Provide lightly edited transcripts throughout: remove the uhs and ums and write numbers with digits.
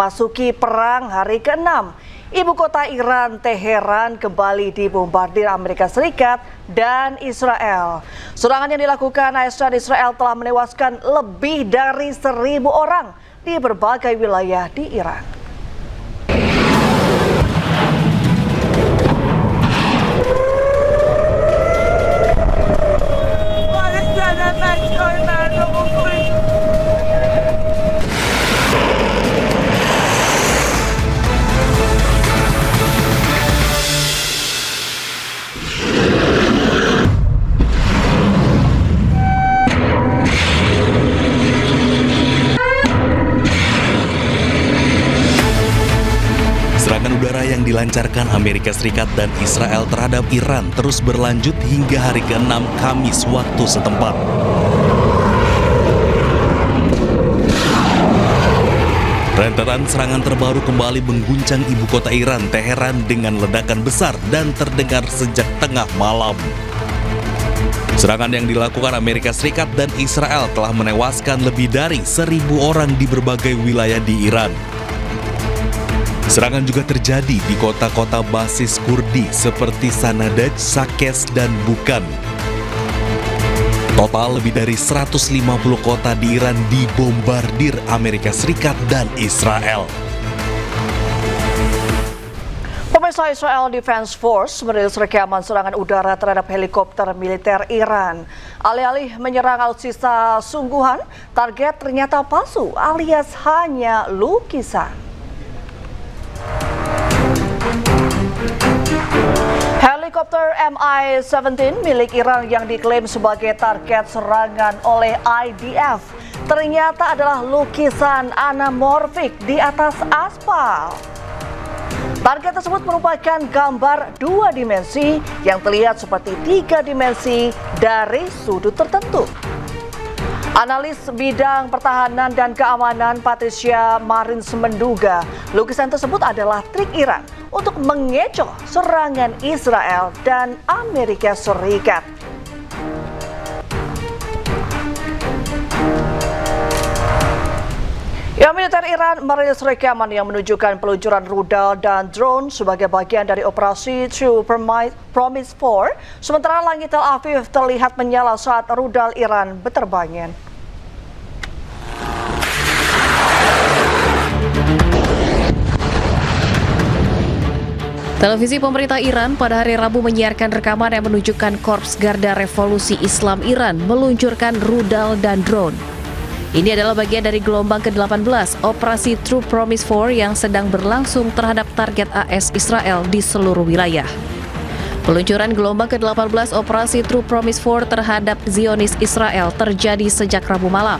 memasuki perang hari ke-6. Ibu kota Iran, Teheran, kembali dibombardir Amerika Serikat dan Israel. Serangan yang dilakukan AS dan Israel telah menewaskan lebih dari 1.000 orang di berbagai wilayah di Iran. Serangan udara yang dilancarkan Amerika Serikat dan Israel terhadap Iran terus berlanjut hingga hari ke-6 Kamis waktu setempat. Rentetan serangan terbaru kembali mengguncang ibu kota Iran, Teheran dengan ledakan besar dan terdengar sejak tengah malam. Serangan yang dilakukan Amerika Serikat dan Israel telah menewaskan lebih dari 1.000 orang di berbagai wilayah di Iran. Serangan juga terjadi di kota-kota basis Kurdi seperti Sanadaj, Sakes, dan Bukan. Total lebih dari 150 kota di Iran dibombardir Amerika Serikat dan Israel. Pemirsa, Israel Defense Force merilis rekaman serangan udara terhadap helikopter militer Iran. Alih-alih menyerang alutsista sungguhan, target ternyata palsu alias hanya lukisan. Helikopter Mi-17 milik Iran yang diklaim sebagai target serangan oleh IDF ternyata adalah lukisan anamorfik di atas aspal. Target tersebut merupakan gambar 2 dimensi yang terlihat seperti 3 dimensi dari sudut tertentu. Analis bidang pertahanan dan keamanan Patricia Marins menduga lukisan tersebut adalah trik Iran untuk mengecoh serangan Israel dan Amerika Serikat. Militer Iran merilis rekaman yang menunjukkan peluncuran rudal dan drone sebagai bagian dari operasi True Promise 4, sementara langit Tel Aviv terlihat menyala saat rudal Iran berterbangan. Televisi pemerintah Iran pada hari Rabu menyiarkan rekaman yang menunjukkan Korps Garda Revolusi Islam Iran meluncurkan rudal dan drone. Ini adalah bagian dari gelombang ke-18 operasi True Promise 4 yang sedang berlangsung terhadap target AS Israel di seluruh wilayah. Peluncuran gelombang ke-18 operasi True Promise 4 terhadap Zionis Israel terjadi sejak Rabu malam.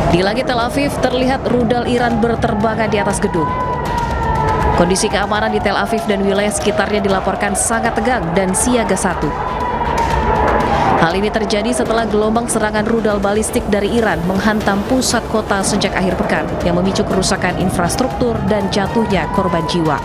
Di langit Tel Aviv terlihat rudal Iran berterbangan di atas gedung. Kondisi keamanan di Tel Aviv dan wilayah sekitarnya dilaporkan sangat tegang dan siaga 1. Hal ini terjadi setelah gelombang serangan rudal balistik dari Iran menghantam pusat kota sejak akhir pekan yang memicu kerusakan infrastruktur dan jatuhnya korban jiwa.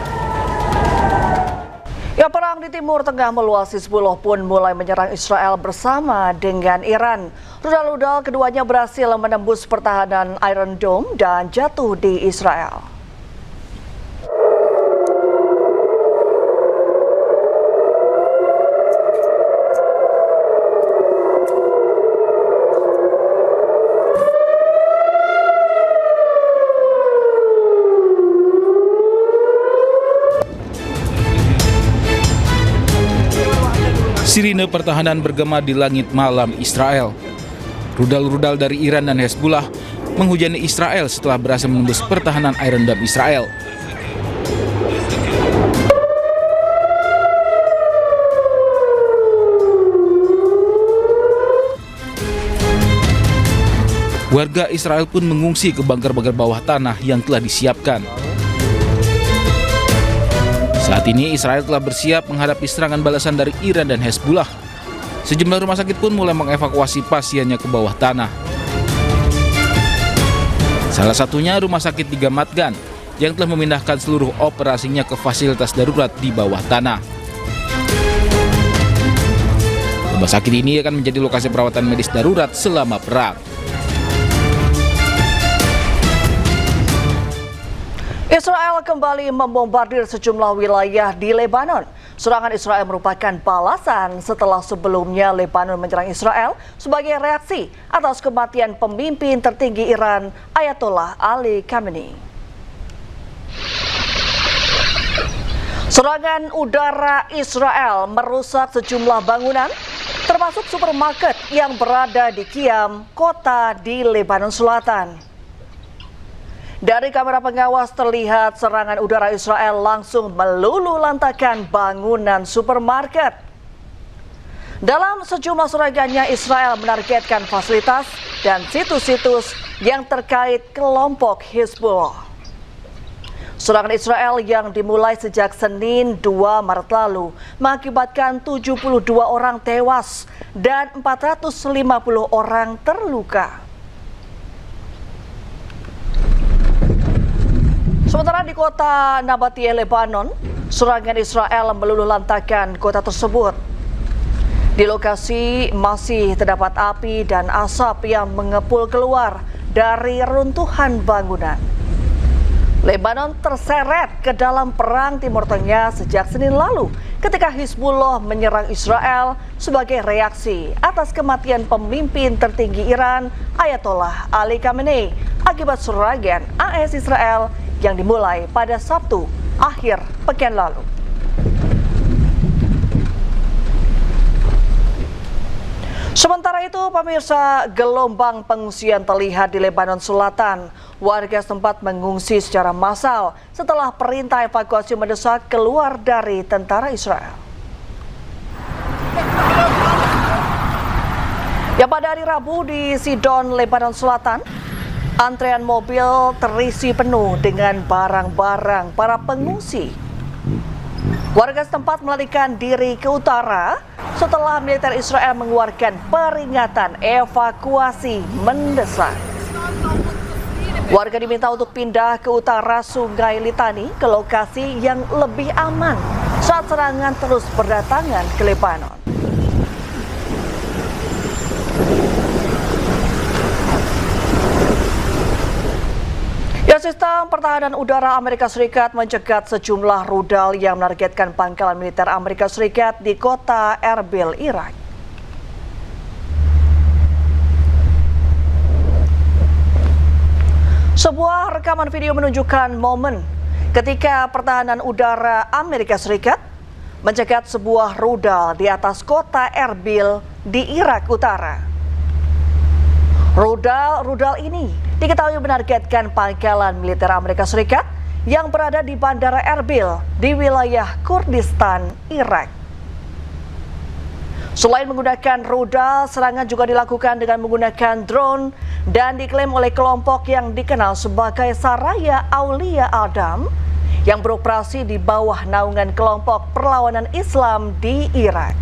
Perang di Timur Tengah meluas. Hizbullah pun mulai menyerang Israel bersama dengan Iran. Rudal-rudal keduanya berhasil menembus pertahanan Iron Dome dan jatuh di Israel. Sirine pertahanan bergema di langit malam Israel. Rudal-rudal dari Iran dan Hezbollah menghujani Israel setelah berhasil menembus pertahanan Iron Dome Israel. Warga Israel pun mengungsi ke bunker-bunker bawah tanah yang telah disiapkan. Saat ini Israel telah bersiap menghadapi serangan balasan dari Iran dan Hezbollah. Sejumlah rumah sakit pun mulai mengevakuasi pasiennya ke bawah tanah. Salah satunya rumah sakit di Ramat Gan yang telah memindahkan seluruh operasinya ke fasilitas darurat di bawah tanah. Rumah sakit ini akan menjadi lokasi perawatan medis darurat selama perang. Israel kembali membombardir sejumlah wilayah di Lebanon. Serangan Israel merupakan balasan setelah sebelumnya Lebanon menyerang Israel sebagai reaksi atas kematian pemimpin tertinggi Iran, Ayatollah Ali Khamenei. Serangan udara Israel merusak sejumlah bangunan, termasuk supermarket yang berada di Qiyam, kota di Lebanon Selatan. Dari kamera pengawas terlihat serangan udara Israel langsung meluluhlantakkan bangunan supermarket. Dalam sejumlah serangannya, Israel menargetkan fasilitas dan situs-situs yang terkait kelompok Hizbullah. Serangan Israel yang dimulai sejak Senin 2 Maret lalu mengakibatkan 72 orang tewas dan 450 orang terluka. Sementara di kota Nabatiyah, Lebanon, serangan Israel meluluhlantakkan kota tersebut. Di lokasi masih terdapat api dan asap yang mengepul keluar dari runtuhan bangunan. Lebanon terseret ke dalam perang Timur Tengah sejak Senin lalu ketika Hizbullah menyerang Israel sebagai reaksi atas kematian pemimpin tertinggi Iran, Ayatollah Ali Khamenei, akibat serangan AS Israel yang dimulai pada Sabtu akhir pekan lalu. Sementara itu, pemirsa, gelombang pengungsian terlihat di Lebanon Selatan. Warga setempat mengungsi secara massal setelah perintah evakuasi mendesak keluar dari tentara Israel. Ya, pada hari Rabu di Sidon, Lebanon Selatan, antrean mobil terisi penuh dengan barang-barang para pengungsi. Warga setempat melarikan diri ke utara setelah militer Israel mengeluarkan peringatan evakuasi mendesak. Warga diminta untuk pindah ke utara Sungai Litani ke lokasi yang lebih aman saat serangan terus berdatangan ke Lebanon. Sistem pertahanan udara Amerika Serikat mencegat sejumlah rudal yang menargetkan pangkalan militer Amerika Serikat di kota Erbil, Irak. Sebuah rekaman video menunjukkan momen ketika pertahanan udara Amerika Serikat mencegat sebuah rudal di atas kota Erbil di Irak Utara. Rudal ini diketahui menargetkan pangkalan militer Amerika Serikat yang berada di Bandara Erbil di wilayah Kurdistan, Irak. Selain menggunakan rudal, serangan juga dilakukan dengan menggunakan drone dan diklaim oleh kelompok yang dikenal sebagai Saraya Aulia Adam yang beroperasi di bawah naungan kelompok perlawanan Islam di Irak.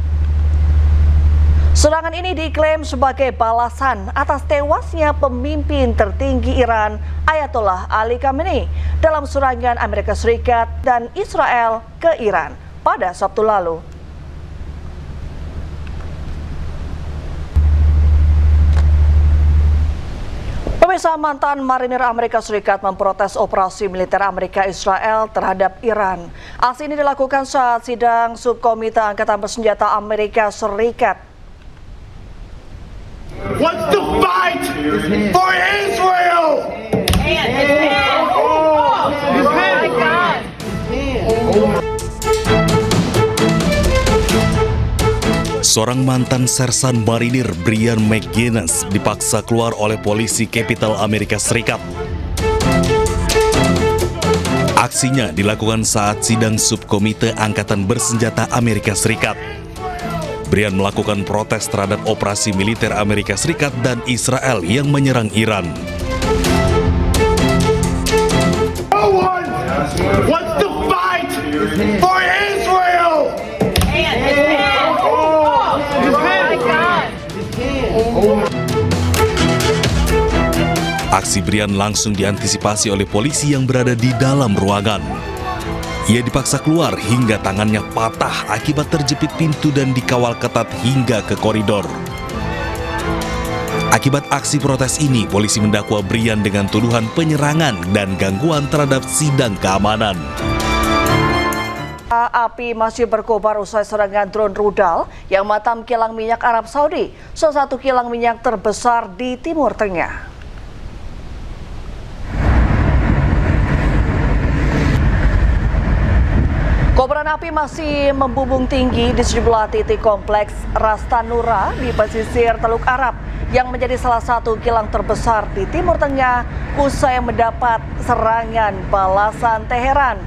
Serangan ini diklaim sebagai balasan atas tewasnya pemimpin tertinggi Iran, Ayatollah Ali Khamenei, dalam serangan Amerika Serikat dan Israel ke Iran pada Sabtu lalu. Pemirsa, mantan marinir Amerika Serikat memprotes operasi militer Amerika Israel terhadap Iran. Aksi ini dilakukan saat sidang subkomite Angkatan Bersenjata Amerika Serikat. What's the fight for Israel? Seorang mantan sersan marinir, Brian McGinnis, dipaksa keluar oleh polisi Capitol Amerika Serikat. Aksinya dilakukan saat sidang subkomite Angkatan Bersenjata Amerika Serikat. Brian melakukan protes terhadap operasi militer Amerika Serikat dan Israel yang menyerang Iran. No one wants to fight for Israel. Aksi Brian langsung diantisipasi oleh polisi yang berada di dalam ruangan. Ia dipaksa keluar hingga tangannya patah akibat terjepit pintu dan dikawal ketat hingga ke koridor. Akibat aksi protes ini, polisi mendakwa Brian dengan tuduhan penyerangan dan gangguan terhadap sidang keamanan. Api masih berkobar usai serangan drone rudal yang menghantam kilang minyak Arab Saudi, salah satu kilang minyak terbesar di Timur Tengah. Kobaran api masih membumbung tinggi di sejumlah titik kompleks Rastanura di pesisir Teluk Arab yang menjadi salah satu kilang terbesar di Timur Tengah usai mendapat serangan balasan Teheran.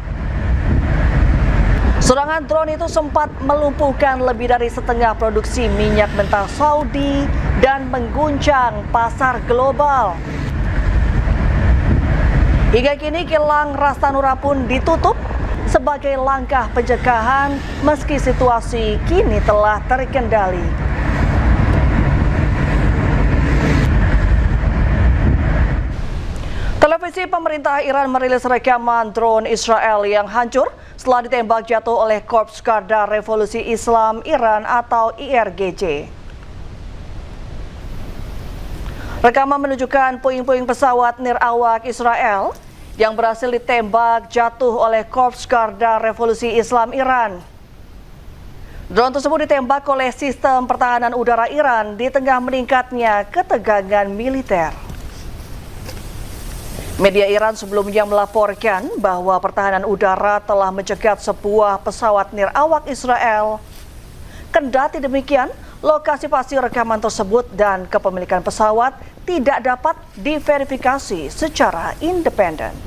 Serangan drone itu sempat melumpuhkan lebih dari setengah produksi minyak mentah Saudi dan mengguncang pasar global. Hingga kini kilang Rastanura pun ditutup sebagai langkah pencegahan meski situasi kini telah terkendali. Televisi pemerintah Iran merilis rekaman drone Israel yang hancur setelah ditembak jatuh oleh Korps Garda Revolusi Islam Iran atau IRGC. Rekaman menunjukkan puing-puing pesawat nirawak Israel yang berhasil ditembak jatuh oleh Korps Garda Revolusi Islam Iran. Drone tersebut ditembak oleh sistem pertahanan udara Iran di tengah meningkatnya ketegangan militer. Media Iran sebelumnya melaporkan bahwa pertahanan udara telah mencegat sebuah pesawat nirawak Israel. Kendati demikian, lokasi pasti rekaman tersebut dan kepemilikan pesawat tidak dapat diverifikasi secara independen.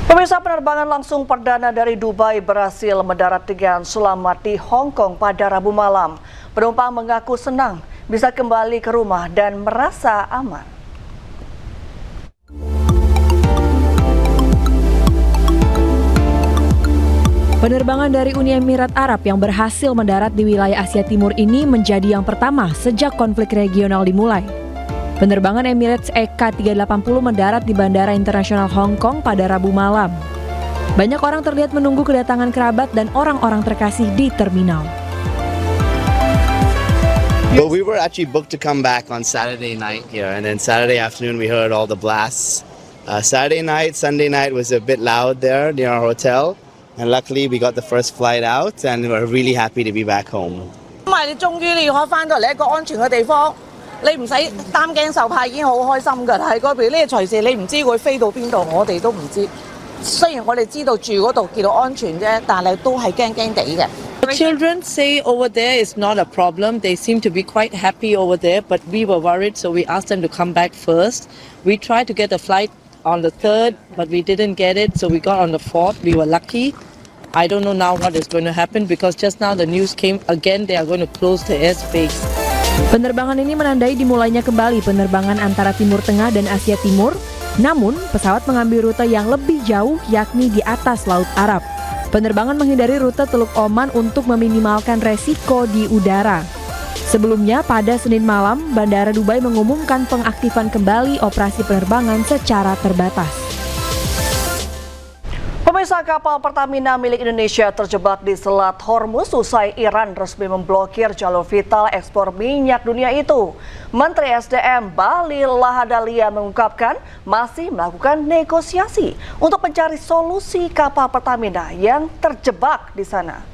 Pemirsa, penerbangan langsung perdana dari Dubai berhasil mendarat dengan selamat di Hong Kong pada Rabu malam. Penumpang mengaku senang bisa kembali ke rumah dan merasa aman. Penerbangan dari Uni Emirat Arab yang berhasil mendarat di wilayah Asia Timur ini menjadi yang pertama sejak konflik regional dimulai. Penerbangan Emirates EK380 mendarat di Bandara Internasional Hong Kong pada Rabu malam. Banyak orang terlihat menunggu kedatangan kerabat dan orang-orang terkasih di terminal. Well, we were actually booked to come back on Saturday night here, and then Saturday afternoon we heard all the blasts. Saturday night, Sunday night was a bit loud there near our hotel, and luckily we got the first flight out, and we're really happy to be back home. 因為你終於你可以翻到嚟一個安全嘅地方，你唔使擔驚受怕，已經好開心㗎啦。喺嗰邊呢，隨時你唔知會飛到邊度，我哋都唔知。雖然我哋知道住嗰度叫到安全啫，但係都係驚驚地嘅。 The children say over there is not a problem. They seem to be quite happy over there, but we were worried, so we asked them to come back first. We tried to get a flight on the 3rd, but we didn't get it, so we got on the 4th. We were lucky. I don't know now what is going to happen because just now the news came again they are going to close the airspace. Penerbangan ini menandai dimulainya kembali penerbangan antara Timur Tengah dan Asia Timur, namun pesawat mengambil rute yang lebih jauh yakni di atas Laut Arab. Penerbangan menghindari rute Teluk Oman untuk meminimalkan resiko di udara. Sebelumnya pada Senin malam, Bandara Dubai mengumumkan pengaktifan kembali operasi penerbangan secara terbatas. Pemirsa, kapal Pertamina milik Indonesia terjebak di Selat Hormuz usai Iran resmi memblokir jalur vital ekspor minyak dunia itu. Menteri SDM Bahlil Lahadalia mengungkapkan masih melakukan negosiasi untuk mencari solusi kapal Pertamina yang terjebak di sana.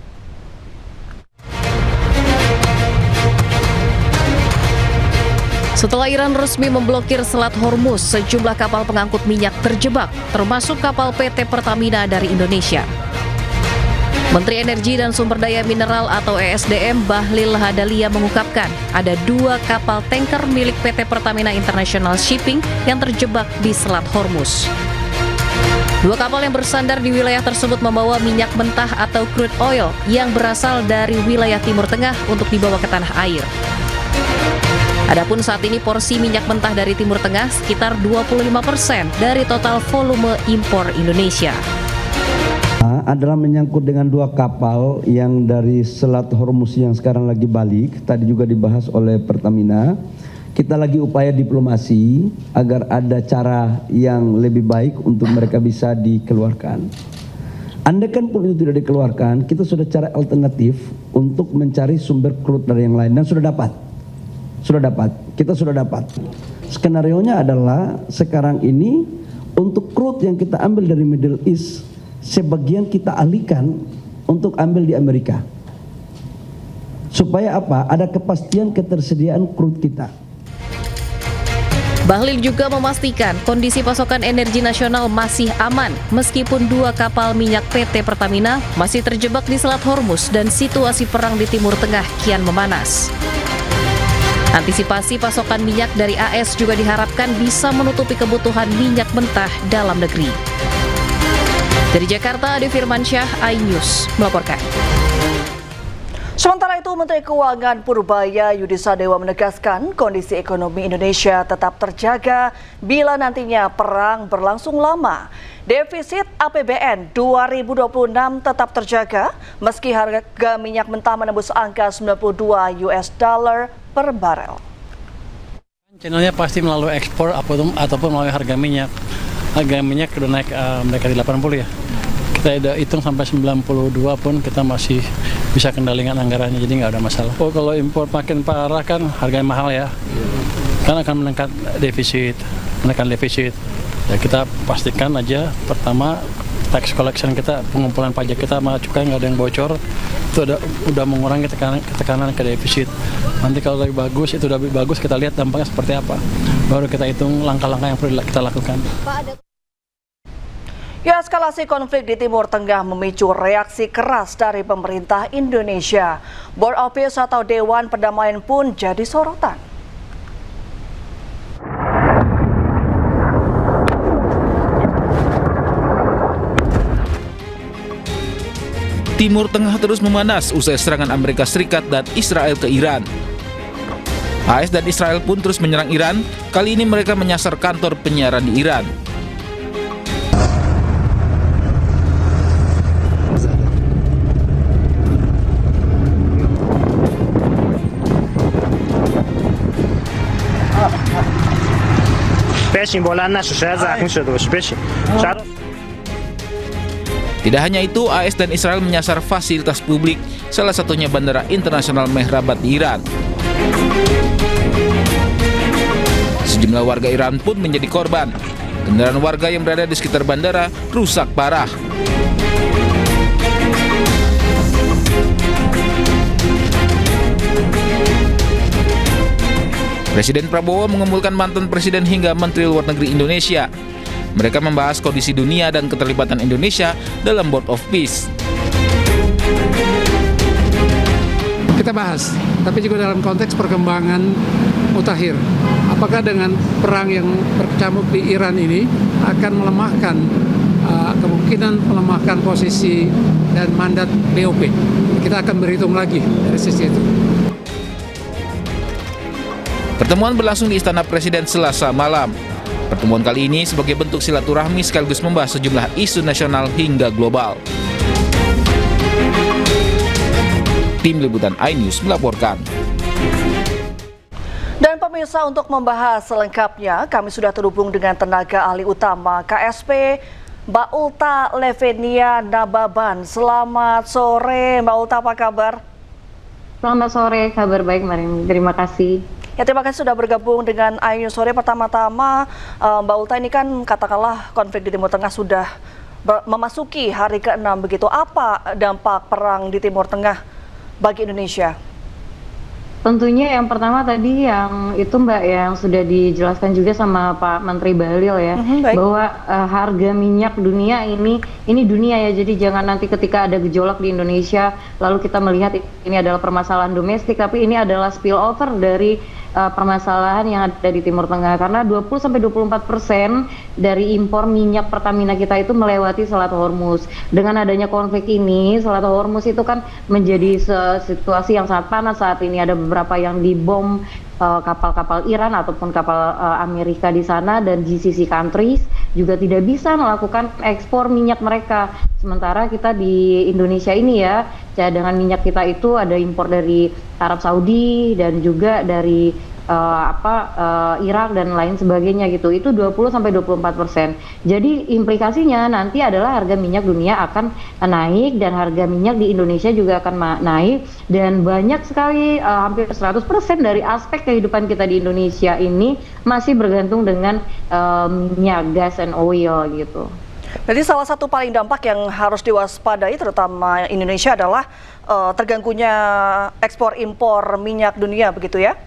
Setelah Iran resmi memblokir Selat Hormuz, sejumlah kapal pengangkut minyak terjebak, termasuk kapal PT Pertamina dari Indonesia. Menteri Energi dan Sumber Daya Mineral atau ESDM Bahlil Lahadalia mengungkapkan ada 2 kapal tanker milik PT Pertamina International Shipping yang terjebak di Selat Hormuz. 2 kapal yang bersandar di wilayah tersebut membawa minyak mentah atau crude oil yang berasal dari wilayah Timur Tengah untuk dibawa ke tanah air. Adapun saat ini porsi minyak mentah dari Timur Tengah sekitar 25% dari total volume impor Indonesia. Adalah menyangkut dengan 2 kapal yang dari Selat Hormuz yang sekarang lagi balik, tadi juga dibahas oleh Pertamina. Kita lagi upaya diplomasi agar ada cara yang lebih baik untuk mereka bisa dikeluarkan. Andaikan pun itu tidak dikeluarkan, kita sudah cari alternatif untuk mencari sumber crude dari yang lain dan sudah dapat. Kita sudah dapat. Skenarionya adalah sekarang ini untuk crude yang kita ambil dari Middle East, sebagian kita alihkan untuk ambil di Amerika. Supaya apa? Ada kepastian ketersediaan crude kita. Bahlil juga memastikan kondisi pasokan energi nasional masih aman meskipun 2 kapal minyak PT Pertamina masih terjebak di Selat Hormuz dan situasi perang di Timur Tengah kian memanas. Antisipasi pasokan minyak dari AS juga diharapkan bisa menutupi kebutuhan minyak mentah dalam negeri. Dari Jakarta, Ade Firmansyah, iNews melaporkan. Sementara itu, Menteri Keuangan Purbaya Yudi Sadewa menegaskan kondisi ekonomi Indonesia tetap terjaga bila nantinya perang berlangsung lama. Defisit APBN 2026 tetap terjaga meski harga minyak mentah menembus angka $92 per barel. Channelnya pasti melalui ekspor ataupun melalui harga minyak. Harga minyak sudah naik mereka di 80 ya. Kita udah hitung sampai 92 pun kita masih bisa kendalikan anggarannya, jadi nggak ada masalah. Oh, kalau impor makin parah kan harganya mahal ya, kan akan menekan defisit. Ya kita pastikan aja pertama tax collection kita, pengumpulan pajak kita sama cukai nggak ada yang bocor, itu udah mengurangi tekanan ke defisit. Nanti kalau lebih bagus, itu udah lebih bagus, kita lihat dampaknya seperti apa, baru kita hitung langkah-langkah yang perlu kita lakukan. Ya, eskalasi konflik di Timur Tengah memicu reaksi keras dari pemerintah Indonesia. Board of Peace atau Dewan Perdamaian pun jadi sorotan. Timur Tengah terus memanas usai serangan Amerika Serikat dan Israel ke Iran. AS dan Israel pun terus menyerang Iran, kali ini mereka menyasar kantor penyiaran di Iran. Tidak hanya itu, AS dan Israel menyasar fasilitas publik, salah satunya Bandara Internasional Mehrabat di Iran. Sejumlah warga Iran pun menjadi korban. Kendaraan warga yang berada di sekitar bandara rusak parah. Presiden Prabowo mengumpulkan mantan presiden hingga Menteri Luar Negeri Indonesia. Mereka membahas kondisi dunia dan keterlibatan Indonesia dalam Board of Peace. Kita bahas, tapi juga dalam konteks perkembangan mutakhir. Apakah dengan perang yang berkecamuk di Iran ini akan melemahkan kemungkinan melemahkan posisi dan mandat BOP? Kita akan berhitung lagi dari sisi itu. Pertemuan berlangsung di Istana Presiden Selasa malam. Pertemuan kali ini sebagai bentuk silaturahmi sekaligus membahas sejumlah isu nasional hingga global. Tim Liputan iNews melaporkan. Dan pemirsa, untuk membahas selengkapnya, kami sudah terhubung dengan tenaga ahli utama KSP, Mbak Ulta Levenia Nababan. Selamat sore, Mbak Ulta, apa kabar? Selamat sore, kabar baik, Marin. Terima kasih. Ya, terima kasih sudah bergabung dengan iNews sore. Pertama-tama, Mbak Ulta, ini kan katakanlah konflik di Timur Tengah sudah memasuki hari ke-6 begitu. Apa dampak perang di Timur Tengah bagi Indonesia? Tentunya yang pertama tadi yang itu Mbak, yang sudah dijelaskan juga sama Pak Menteri Bahlil ya, bahwa harga minyak dunia ini dunia ya, jadi jangan nanti ketika ada gejolak di Indonesia lalu kita melihat ini adalah permasalahan domestik, tapi ini adalah spillover dari permasalahan yang ada di Timur Tengah, karena 20-24% dari impor minyak Pertamina kita itu melewati Selat Hormuz. Dengan adanya konflik ini, Selat Hormuz itu kan menjadi situasi yang sangat panas saat ini. Ada beberapa yang dibom kapal-kapal Iran ataupun kapal Amerika di sana, dan GCC countries juga tidak bisa melakukan ekspor minyak mereka. Sementara kita di Indonesia ini ya, cadangan minyak kita itu ada impor dari Arab Saudi dan juga dari Irak dan lain sebagainya gitu, itu 20-24%. Jadi implikasinya nanti adalah harga minyak dunia akan naik dan harga minyak di Indonesia juga akan naik, dan banyak sekali hampir 100% dari aspek kehidupan kita di Indonesia ini masih bergantung dengan minyak, gas and oil gitu. Jadi salah satu paling dampak yang harus diwaspadai terutama Indonesia adalah terganggunya ekspor impor minyak dunia, begitu ya?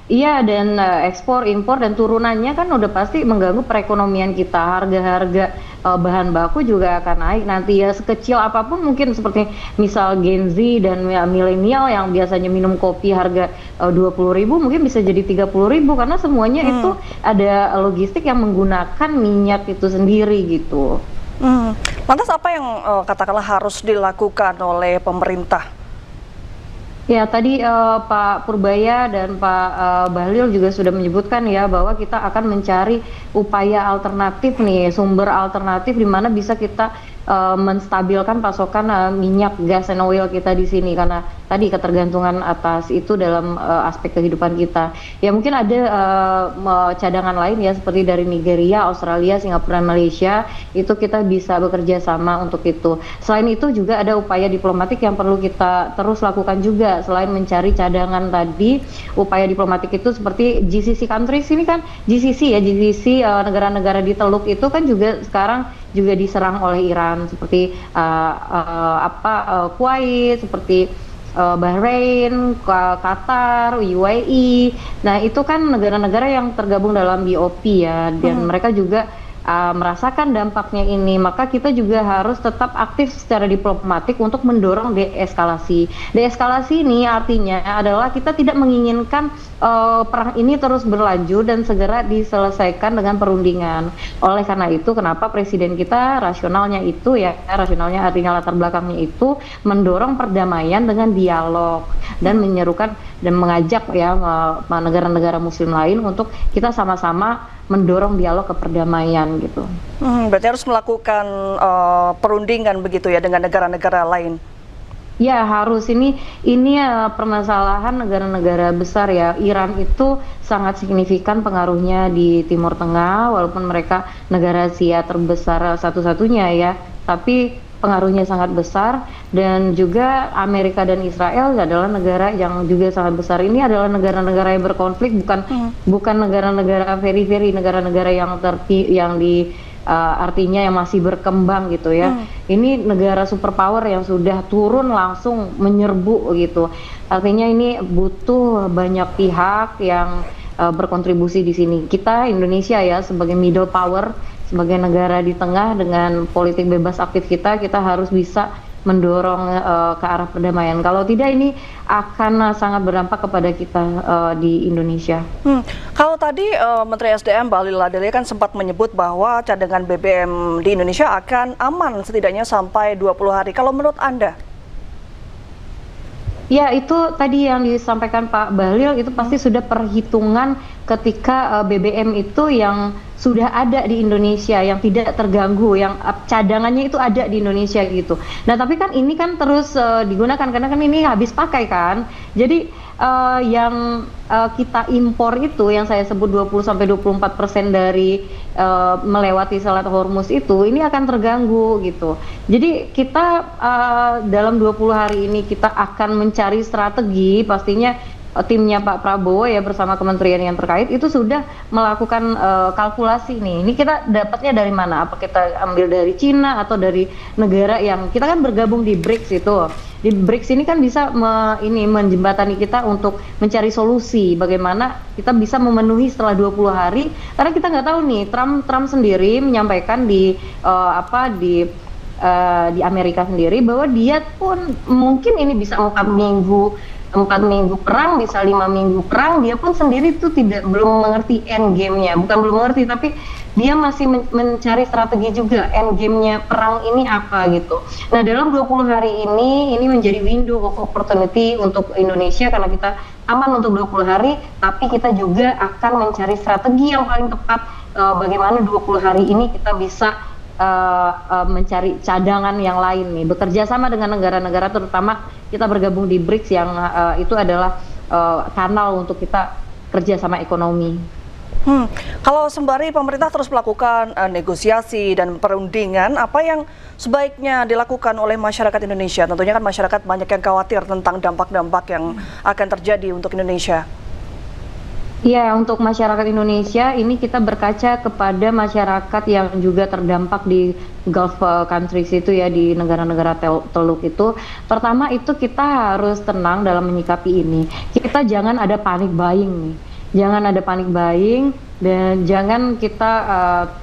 Iya, dan ekspor, impor, dan turunannya kan udah pasti mengganggu perekonomian kita. Harga-harga bahan baku juga akan naik nanti ya, sekecil apapun mungkin, seperti misal Gen Z dan milenial yang biasanya minum kopi harga 20.000 mungkin bisa jadi 30.000 karena semuanya itu ada logistik yang menggunakan minyak itu sendiri gitu. Lantas apa yang katakanlah harus dilakukan oleh pemerintah? Ya, tadi Pak Purbaya dan Pak Bahlil juga sudah menyebutkan ya bahwa kita akan mencari upaya alternatif nih, sumber alternatif di mana bisa kita menstabilkan pasokan minyak, gas, and oil kita di sini, karena tadi ketergantungan atas itu dalam aspek kehidupan kita. Ya mungkin ada cadangan lain ya, seperti dari Nigeria, Australia, Singapura, dan Malaysia, itu kita bisa bekerja sama untuk itu. Selain itu juga ada upaya diplomatik yang perlu kita terus lakukan juga. Selain mencari cadangan tadi, upaya diplomatik itu seperti GCC countries ini kan, GCC negara-negara di Teluk itu kan juga sekarang juga diserang oleh Iran, seperti Kuwait, seperti Bahrain, Qatar, UAE. Nah itu kan negara-negara yang tergabung dalam BOP ya, dan mereka juga merasakan dampaknya ini. Maka kita juga harus tetap aktif secara diplomatik untuk mendorong deeskalasi. Deeskalasi ini artinya adalah kita tidak menginginkan perang ini terus berlanjut dan segera diselesaikan dengan perundingan. Oleh karena itu, kenapa presiden kita rasionalnya artinya latar belakangnya itu mendorong perdamaian dengan dialog dan menyerukan dan mengajak ya negara-negara muslim lain untuk kita sama-sama mendorong dialog ke perdamaian gitu. Berarti harus melakukan perundingan begitu ya dengan negara-negara lain. Ya harus, ini permasalahan negara-negara besar ya. Iran itu sangat signifikan pengaruhnya di Timur Tengah, walaupun mereka negara Asia terbesar satu-satunya ya, tapi pengaruhnya sangat besar. Dan juga Amerika dan Israel adalah negara yang juga sangat besar. Ini adalah negara-negara yang berkonflik, bukan negara-negara periferi, negara-negara yang artinya yang masih berkembang gitu ya. Ini negara superpower yang sudah turun langsung menyerbu gitu. Artinya ini butuh banyak pihak yang berkontribusi di sini. Kita Indonesia ya sebagai middle power, sebagai negara di tengah dengan politik bebas aktif kita harus bisa mendorong ke arah perdamaian. Kalau tidak, ini akan sangat berdampak kepada kita di Indonesia. Kalau tadi Menteri SDM Bahlil Lahadalia kan sempat menyebut bahwa cadangan BBM di Indonesia akan aman setidaknya sampai 20 hari. Kalau menurut Anda? Ya, itu tadi yang disampaikan Pak Bahlil itu pasti sudah perhitungan ketika BBM itu yang sudah ada di Indonesia, yang tidak terganggu, yang cadangannya itu ada di Indonesia gitu. Nah tapi kan ini kan terus digunakan karena kan ini habis pakai kan. Jadi yang kita impor itu yang saya sebut 20-24% dari melewati Selat Hormuz itu, ini akan terganggu gitu. Jadi kita dalam 20 hari ini kita akan mencari strategi, pastinya timnya Pak Prabowo ya bersama kementerian yang terkait itu sudah melakukan kalkulasi nih. Ini kita dapatnya dari mana? Apa kita ambil dari Cina atau dari negara yang kita kan bergabung di BRICS itu. Di BRICS ini kan bisa menjembatani kita untuk mencari solusi bagaimana kita bisa memenuhi setelah 20 hari. Karena kita nggak tahu nih, Trump sendiri menyampaikan di Amerika sendiri bahwa dia pun mungkin ini bisa 4 minggu perang, bisa 5 minggu perang, dia pun sendiri tuh belum mengerti end game-nya, bukan belum mengerti tapi dia masih mencari strategi juga end game-nya perang ini apa gitu. Nah dalam 20 hari ini menjadi window of opportunity untuk Indonesia karena kita aman untuk 20 hari, tapi kita juga akan mencari strategi yang paling tepat bagaimana 20 hari ini kita bisa mencari cadangan yang lain nih, bekerja sama dengan negara-negara, terutama kita bergabung di BRICS yang itu adalah kanal untuk kita kerjasama ekonomi. Kalau sembari pemerintah terus melakukan negosiasi dan perundingan, apa yang sebaiknya dilakukan oleh masyarakat Indonesia? Tentunya kan masyarakat banyak yang khawatir tentang dampak-dampak yang akan terjadi untuk Indonesia. Ya, untuk masyarakat Indonesia ini kita berkaca kepada masyarakat yang juga terdampak di Gulf countries itu ya, di negara-negara Teluk itu. Pertama itu kita harus tenang dalam menyikapi ini. Kita jangan ada panic buying nih. Jangan ada panic buying dan jangan kita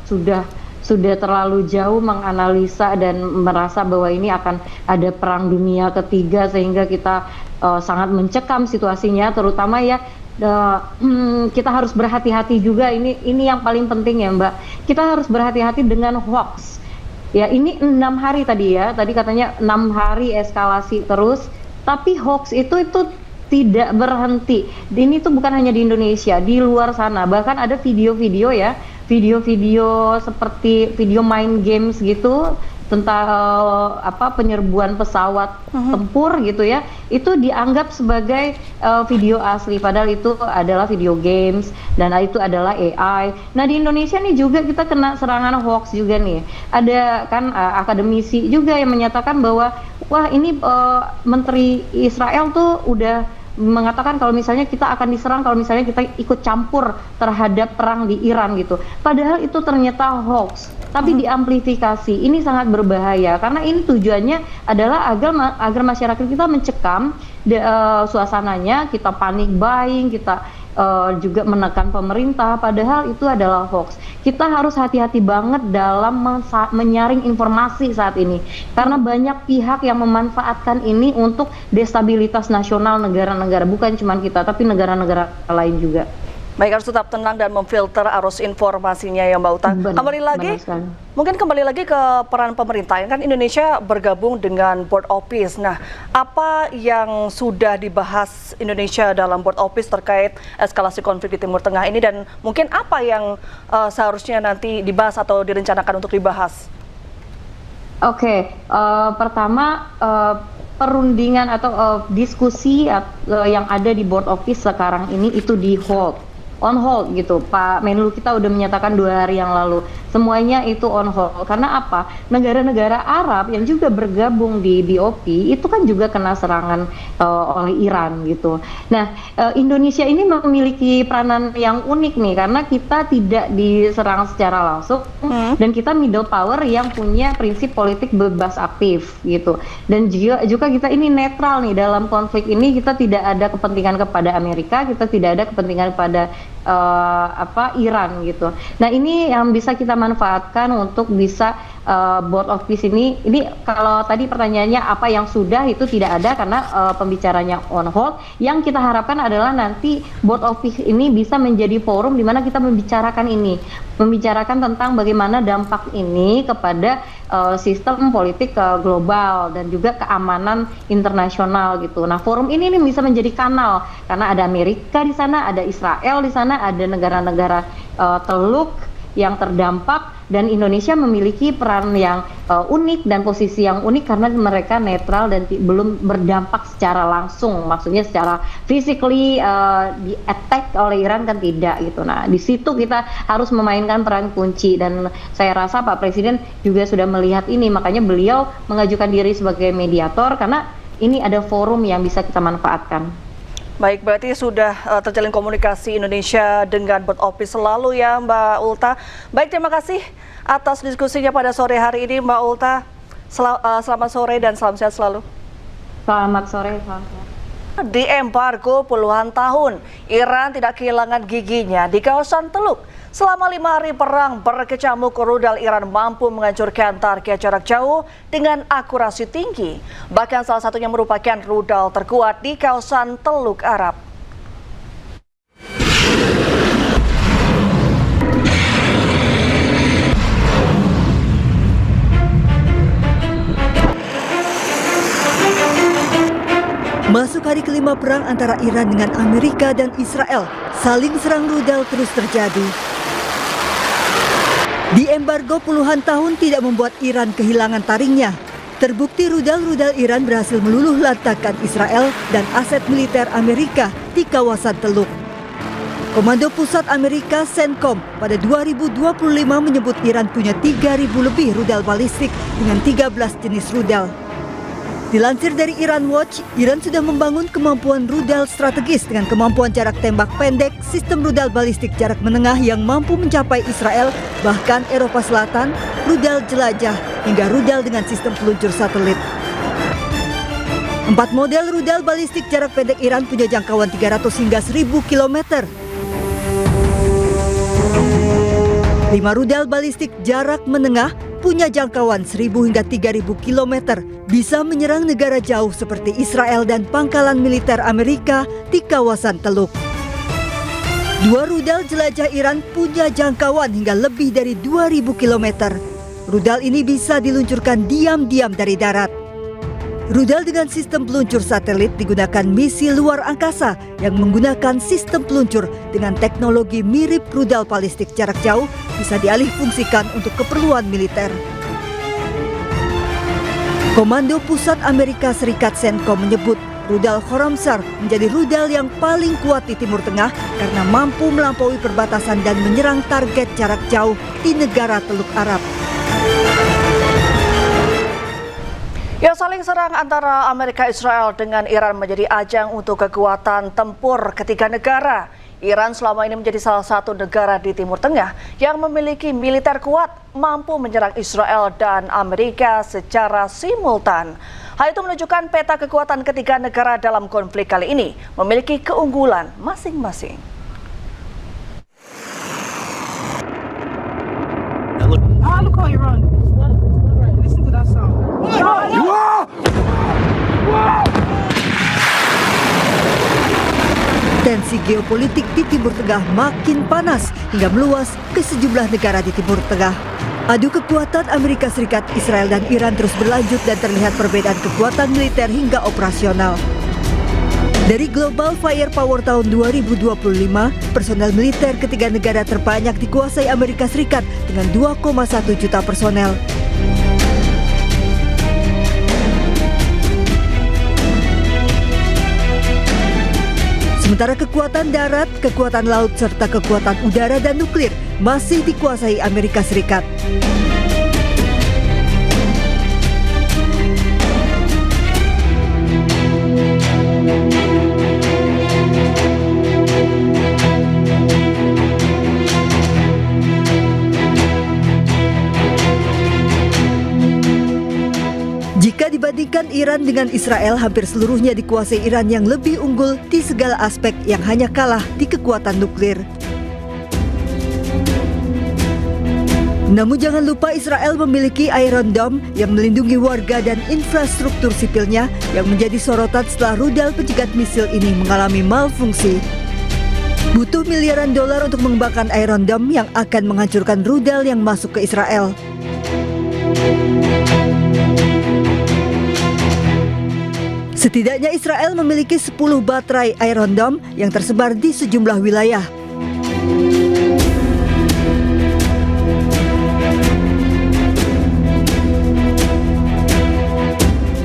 sudah terlalu jauh menganalisa dan merasa bahwa ini akan ada perang dunia ketiga sehingga kita sangat mencekam situasinya, terutama ya kita harus berhati-hati juga, ini yang paling penting ya Mbak. Kita harus berhati-hati dengan hoax. Ya, ini 6 hari tadi ya, tadi katanya 6 hari eskalasi terus, tapi hoax itu tidak berhenti. Ini tuh bukan hanya di Indonesia, di luar sana. Bahkan ada video-video ya, video-video seperti video main games gitu tentang penyerbuan pesawat tempur gitu ya. Itu dianggap sebagai video asli, padahal itu adalah video games dan itu adalah AI. Nah, di Indonesia nih juga kita kena serangan hoax juga nih. Ada kan akademisi juga yang menyatakan bahwa wah ini Menteri Israel tuh udah mengatakan kalau misalnya kita akan diserang kalau misalnya kita ikut campur terhadap perang di Iran gitu. Padahal itu ternyata hoax, tapi diamplifikasi. Ini sangat berbahaya karena ini tujuannya adalah agar masyarakat kita mencekam suasananya, kita panik buying, kita juga menekan pemerintah, padahal itu adalah hoax. Kita harus hati-hati banget dalam menyaring informasi saat ini karena banyak pihak yang memanfaatkan ini untuk destabilitas nasional negara-negara, bukan cuma kita tapi negara-negara lain juga. Baik, harus tetap tenang dan memfilter arus informasinya ya Mbak Uta. Kembali lagi ke peran pemerintah. Kan Indonesia bergabung dengan Board Office. Nah, apa yang sudah dibahas Indonesia dalam Board Office terkait eskalasi konflik di Timur Tengah ini, dan mungkin apa yang seharusnya nanti dibahas atau direncanakan untuk dibahas? Pertama perundingan atau diskusi yang ada di Board Office sekarang ini itu on hold gitu. Pak Menlu kita udah menyatakan 2 hari yang lalu semuanya itu on hold. Karena apa? Negara-negara Arab yang juga bergabung di BOP itu kan juga kena serangan oleh Iran gitu. Nah, Indonesia ini memiliki peranan yang unik nih karena kita tidak diserang secara langsung dan kita middle power yang punya prinsip politik bebas aktif gitu. Dan juga kita ini netral nih dalam konflik ini, kita tidak ada kepentingan kepada Amerika, kita tidak ada kepentingan kepada Iran gitu. Nah, ini yang bisa kita manfaatkan untuk bisa Board of Peace ini kalau tadi pertanyaannya apa yang sudah, itu tidak ada karena pembicaranya on hold. Yang kita harapkan adalah nanti Board of Peace ini bisa menjadi forum di mana kita membicarakan tentang bagaimana dampak ini kepada sistem politik global dan juga keamanan internasional gitu. Nah, forum ini bisa menjadi kanal karena ada Amerika di sana, ada Israel di sana, ada negara-negara Teluk yang terdampak, dan Indonesia memiliki peran yang unik dan posisi yang unik karena mereka netral dan belum berdampak secara langsung, maksudnya secara physically di attack oleh Iran kan tidak gitu. Nah, di situ kita harus memainkan peran kunci dan saya rasa Pak Presiden juga sudah melihat ini, makanya beliau mengajukan diri sebagai mediator karena ini ada forum yang bisa kita manfaatkan. Baik, berarti sudah terjalin komunikasi Indonesia dengan Board Office selalu ya Mbak Ulta. Baik, terima kasih atas diskusinya pada sore hari ini Mbak Ulta. Selamat sore dan salam sehat selalu. Selamat sore. Diembargo puluhan tahun, Iran tidak kehilangan giginya di kawasan Teluk. Selama 5 hari perang berkecamuk, rudal Iran mampu menghancurkan target jarak jauh dengan akurasi tinggi. Bahkan salah satunya merupakan rudal terkuat di kawasan Teluk Arab. Masuk hari kelima perang antara Iran dengan Amerika dan Israel, saling serang rudal terus terjadi. Diembargo puluhan tahun tidak membuat Iran kehilangan taringnya. Terbukti rudal-rudal Iran berhasil meluluh lantakkan Israel dan aset militer Amerika di kawasan Teluk. Komando Pusat Amerika CENTCOM pada 2025 menyebut Iran punya 3.000 lebih rudal balistik dengan 13 jenis rudal. Dilansir dari Iran Watch, Iran sudah membangun kemampuan rudal strategis dengan kemampuan jarak tembak pendek, sistem rudal balistik jarak menengah yang mampu mencapai Israel, bahkan Eropa Selatan, rudal jelajah, hingga rudal dengan sistem peluncur satelit. 4 model rudal balistik jarak pendek Iran punya jangkauan 300 hingga 1.000 km. 5 rudal balistik jarak menengah punya jangkauan 1.000 hingga 3.000 km, bisa menyerang negara jauh seperti Israel dan pangkalan militer Amerika di kawasan Teluk. 2 rudal jelajah Iran punya jangkauan hingga lebih dari 2.000 km. Rudal ini bisa diluncurkan diam-diam dari darat. Rudal dengan sistem peluncur satelit digunakan misi luar angkasa yang menggunakan sistem peluncur dengan teknologi mirip rudal balistik jarak jauh bisa dialihfungsikan untuk keperluan militer. Komando Pusat Amerika Serikat CENTCOM menyebut rudal Khorramshahr menjadi rudal yang paling kuat di Timur Tengah karena mampu melampaui perbatasan dan menyerang target jarak jauh di negara Teluk Arab. Ya, saling serang antara Amerika Israel dengan Iran menjadi ajang untuk kekuatan tempur ketiga negara. Iran selama ini menjadi salah satu negara di Timur Tengah yang memiliki militer kuat, mampu menyerang Israel dan Amerika secara simultan. Hal itu menunjukkan peta kekuatan ketiga negara dalam konflik kali ini memiliki keunggulan masing-masing. Look how Iran. Listen to that sound. Tensi geopolitik di Timur Tengah makin panas hingga meluas ke sejumlah negara di Timur Tengah. Adu kekuatan Amerika Serikat, Israel, dan Iran terus berlanjut dan terlihat perbedaan kekuatan militer hingga operasional. Dari Global Firepower tahun 2025, personel militer ketiga negara terbanyak dikuasai Amerika Serikat dengan 2,1 juta personel. Sementara kekuatan darat, kekuatan laut, serta kekuatan udara dan nuklir masih dikuasai Amerika Serikat. Jika dibandingkan Iran dengan Israel, hampir seluruhnya dikuasai Iran yang lebih unggul di segala aspek yang hanya kalah di kekuatan nuklir. Namun jangan lupa Israel memiliki Iron Dome yang melindungi warga dan infrastruktur sipilnya yang menjadi sorotan setelah rudal pencegat misil ini mengalami malfungsi. Butuh miliaran dolar untuk mengembangkan Iron Dome yang akan menghancurkan rudal yang masuk ke Israel. Setidaknya Israel memiliki 10 baterai Iron Dome yang tersebar di sejumlah wilayah.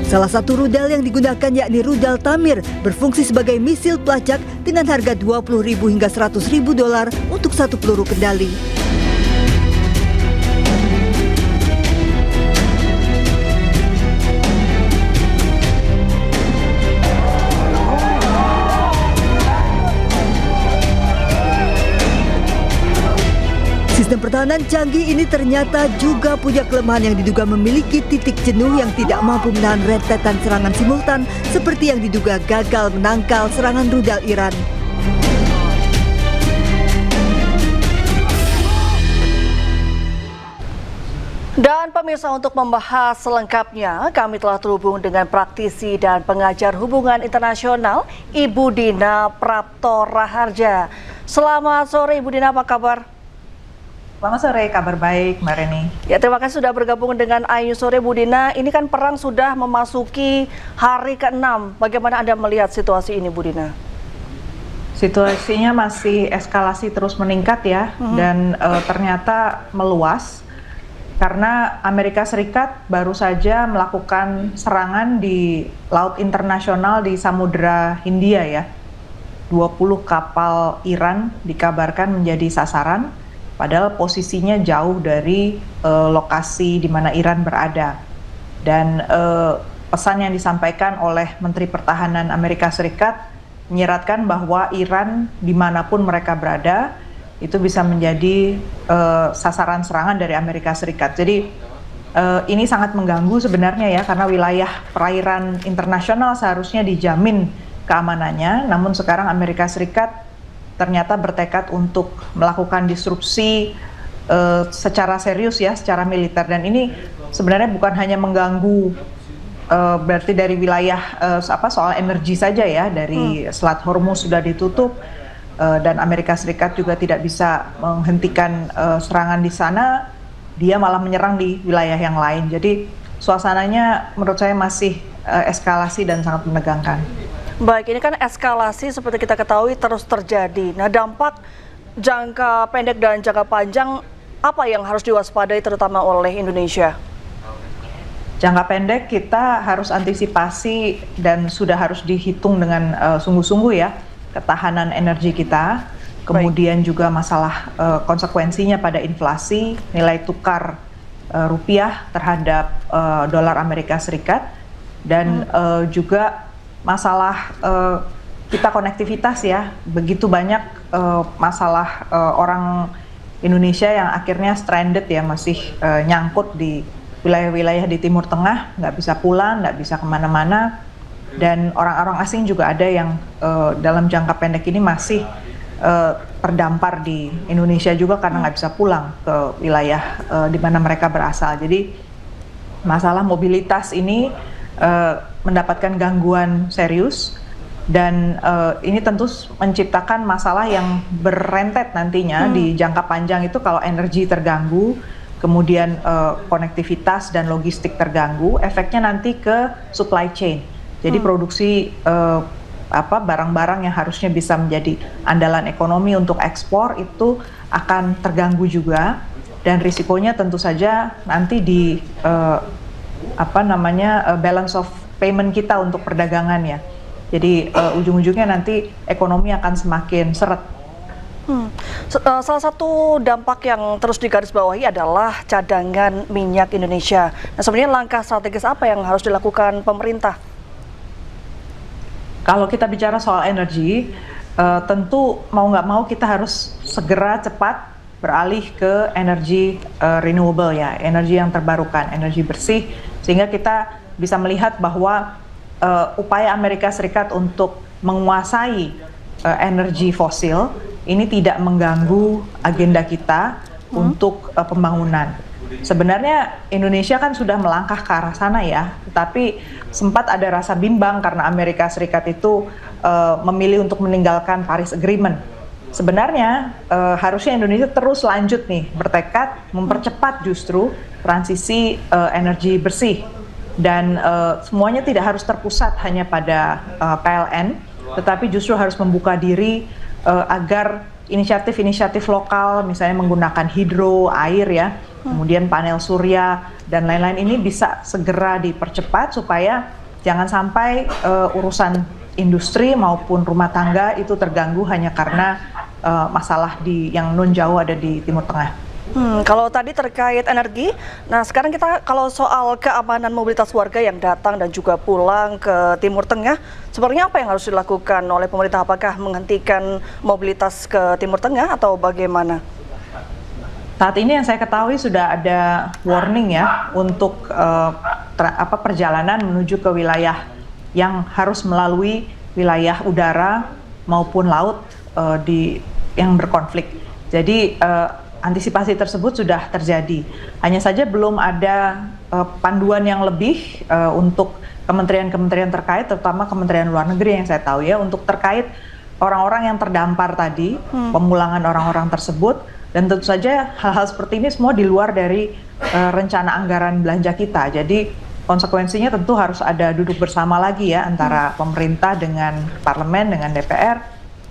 Salah satu rudal yang digunakan yakni rudal Tamir berfungsi sebagai misil pelacak dengan harga 20.000 hingga 100.000 dolar untuk satu peluru kendali. Sistem pertahanan canggih ini ternyata juga punya kelemahan yang diduga memiliki titik jenuh yang tidak mampu menahan rentetan serangan simultan seperti yang diduga gagal menangkal serangan rudal Iran. Dan pemirsa, untuk membahas selengkapnya, kami telah terhubung dengan praktisi dan pengajar hubungan internasional, Ibu Dina Prapto Raharja. Selamat sore Ibu Dina, apa kabar? Selamat sore, kabar baik Mbak Reni. Ya, terima kasih sudah bergabung dengan iNews Sore Bu Dina. Ini kan perang sudah memasuki hari ke-6. Bagaimana Anda melihat situasi ini Bu Dina? Situasinya masih eskalasi terus meningkat ya, dan ternyata meluas. Karena Amerika Serikat baru saja melakukan serangan di laut internasional di Samudra Hindia ya. 20 kapal Iran dikabarkan menjadi sasaran, padahal posisinya jauh dari lokasi di mana Iran berada. Dan pesan yang disampaikan oleh Menteri Pertahanan Amerika Serikat menyeratkan bahwa Iran dimanapun mereka berada itu bisa menjadi sasaran serangan dari Amerika Serikat. Jadi ini sangat mengganggu sebenarnya ya, karena wilayah perairan internasional seharusnya dijamin keamanannya, namun sekarang Amerika Serikat ternyata bertekad untuk melakukan disrupsi secara serius ya, secara militer. Dan ini sebenarnya bukan hanya mengganggu berarti dari wilayah soal energi saja ya, dari Selat Hormuz sudah ditutup dan Amerika Serikat juga tidak bisa menghentikan serangan di sana, dia malah menyerang di wilayah yang lain. Jadi suasananya menurut saya masih eskalasi dan sangat menegangkan. Baik, ini kan eskalasi seperti kita ketahui terus terjadi. Nah, dampak jangka pendek dan jangka panjang apa yang harus diwaspadai terutama oleh Indonesia? Jangka pendek kita harus antisipasi dan sudah harus dihitung dengan sungguh-sungguh ya, ketahanan energi kita, kemudian juga masalah konsekuensinya pada inflasi, nilai tukar rupiah terhadap dolar Amerika Serikat, dan juga masalah kita konektivitas ya, begitu banyak masalah orang Indonesia yang akhirnya stranded ya, masih nyangkut di wilayah-wilayah di Timur Tengah, nggak bisa pulang, nggak bisa kemana-mana, dan orang-orang asing juga ada yang dalam jangka pendek ini masih terdampar di Indonesia juga karena nggak bisa pulang ke wilayah di mana mereka berasal. Jadi masalah mobilitas ini mendapatkan gangguan serius, dan ini tentu menciptakan masalah yang berentet nantinya di jangka panjang itu. Kalau energi terganggu, kemudian konektivitas dan logistik terganggu, efeknya nanti ke supply chain. Jadi produksi barang-barang yang harusnya bisa menjadi andalan ekonomi untuk ekspor itu akan terganggu juga, dan risikonya tentu saja nanti di balance of payment kita untuk perdagangan ya. Jadi ujung-ujungnya nanti ekonomi akan semakin seret. Salah satu dampak yang terus digarisbawahi adalah cadangan minyak Indonesia. Nah, sebenarnya langkah strategis apa yang harus dilakukan pemerintah? Kalau kita bicara soal energi, tentu mau nggak mau kita harus segera cepat beralih ke energi renewable ya, energi yang terbarukan, energi bersih, sehingga kita bisa melihat bahwa upaya Amerika Serikat untuk menguasai energi fosil ini tidak mengganggu agenda kita untuk pembangunan. Sebenarnya Indonesia kan sudah melangkah ke arah sana ya, tetapi sempat ada rasa bimbang karena Amerika Serikat itu memilih untuk meninggalkan Paris Agreement. Sebenarnya harusnya Indonesia terus lanjut nih, bertekad mempercepat justru transisi energi bersih. Dan semuanya tidak harus terpusat hanya pada PLN, tetapi justru harus membuka diri agar inisiatif-inisiatif lokal, misalnya menggunakan hidro, air ya, kemudian panel surya, dan lain-lain ini bisa segera dipercepat supaya jangan sampai urusan industri maupun rumah tangga itu terganggu hanya karena masalah yang non jauh ada di Timur Tengah. Kalau tadi terkait energi, nah sekarang kita kalau soal keamanan mobilitas warga yang datang dan juga pulang ke Timur Tengah, sebenarnya apa yang harus dilakukan oleh pemerintah? Apakah menghentikan mobilitas ke Timur Tengah atau bagaimana? Saat ini yang saya ketahui sudah ada warning ya untuk perjalanan menuju ke wilayah yang harus melalui wilayah udara maupun laut yang berkonflik. Jadi antisipasi tersebut sudah terjadi. Hanya saja belum ada panduan yang lebih untuk kementerian-kementerian terkait, terutama Kementerian Luar Negeri yang saya tahu ya, untuk terkait orang-orang yang terdampar tadi, pemulangan orang-orang tersebut, dan tentu saja hal-hal seperti ini semua di luar dari rencana anggaran belanja kita. Jadi konsekuensinya tentu harus ada duduk bersama lagi ya antara pemerintah dengan parlemen, dengan DPR,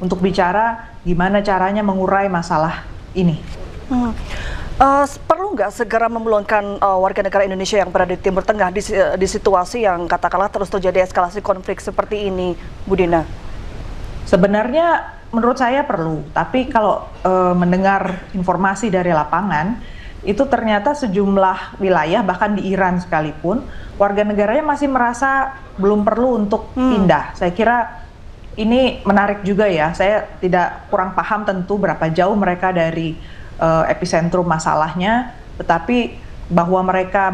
untuk bicara gimana caranya mengurai masalah ini. Perlu nggak segera memulangkan warga negara Indonesia yang berada di Timur Tengah di situasi yang katakanlah terus terjadi eskalasi konflik seperti ini, Bu Dina? Sebenarnya menurut saya perlu, tapi kalau mendengar informasi dari lapangan, itu ternyata sejumlah wilayah, bahkan di Iran sekalipun, warga negaranya masih merasa belum perlu untuk pindah. Saya kira ini menarik juga ya, saya kurang paham tentu berapa jauh mereka dari epicentrum masalahnya, tetapi bahwa mereka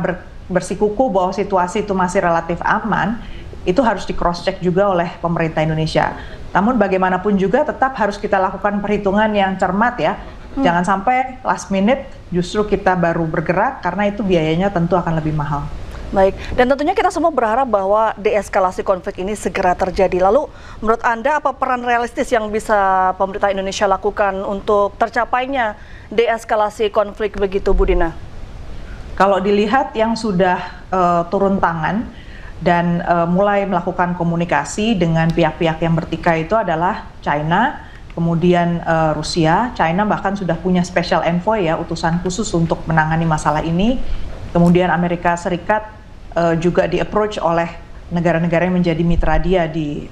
bersikukuh bahwa situasi itu masih relatif aman, itu harus di cross check juga oleh pemerintah Indonesia. Namun bagaimanapun juga tetap harus kita lakukan perhitungan yang cermat ya. Jangan sampai last minute justru kita baru bergerak, karena itu biayanya tentu akan lebih mahal. Baik, dan tentunya kita semua berharap bahwa deeskalasi konflik ini segera terjadi. Lalu menurut Anda apa peran realistis yang bisa pemerintah Indonesia lakukan untuk tercapainya deeskalasi konflik begitu, Bu Dina? Kalau dilihat yang sudah turun tangan dan mulai melakukan komunikasi dengan pihak-pihak yang bertikai itu adalah China, kemudian Rusia. China bahkan sudah punya special envoy ya, utusan khusus untuk menangani masalah ini. Kemudian Amerika Serikat juga di-approach oleh negara-negara yang menjadi mitra dia di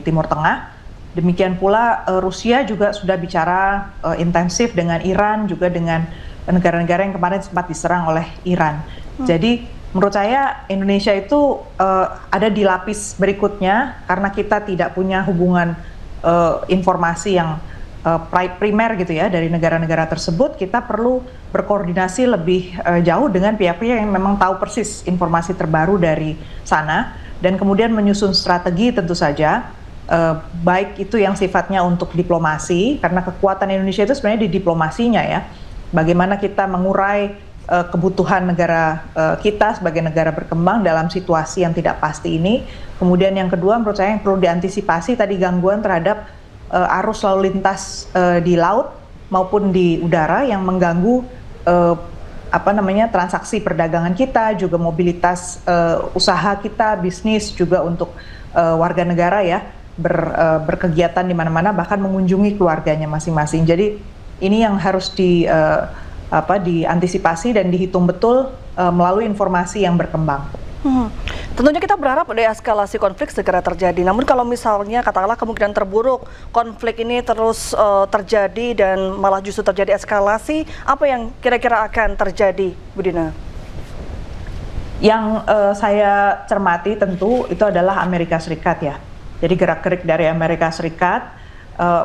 Timur Tengah. Demikian pula Rusia juga sudah bicara intensif dengan Iran, juga dengan negara-negara yang kemarin sempat diserang oleh Iran. Jadi menurut saya Indonesia itu ada di lapis berikutnya, karena kita tidak punya hubungan informasi yang primer gitu ya dari negara-negara tersebut. Kita perlu berkoordinasi lebih jauh dengan pihak-pihak yang memang tahu persis informasi terbaru dari sana, dan kemudian menyusun strategi tentu saja, baik itu yang sifatnya untuk diplomasi, karena kekuatan Indonesia itu sebenarnya di diplomasinya ya. Bagaimana kita mengurai kebutuhan negara kita sebagai negara berkembang dalam situasi yang tidak pasti ini. Kemudian yang kedua menurut saya yang perlu diantisipasi tadi gangguan terhadap arus lalu lintas di laut maupun di udara yang mengganggu transaksi perdagangan kita, juga mobilitas usaha kita, bisnis juga untuk warga negara ya berkegiatan di mana-mana, bahkan mengunjungi keluarganya masing-masing. Jadi ini yang harus diantisipasi dan dihitung betul melalui informasi yang berkembang. Tentunya kita berharap deeskalasi konflik segera terjadi. Namun kalau misalnya katakanlah kemungkinan terburuk konflik ini terus terjadi dan malah justru terjadi eskalasi, apa yang kira-kira akan terjadi, Bu Dina? Yang saya cermati tentu itu adalah Amerika Serikat ya. Jadi gerak-gerik dari Amerika Serikat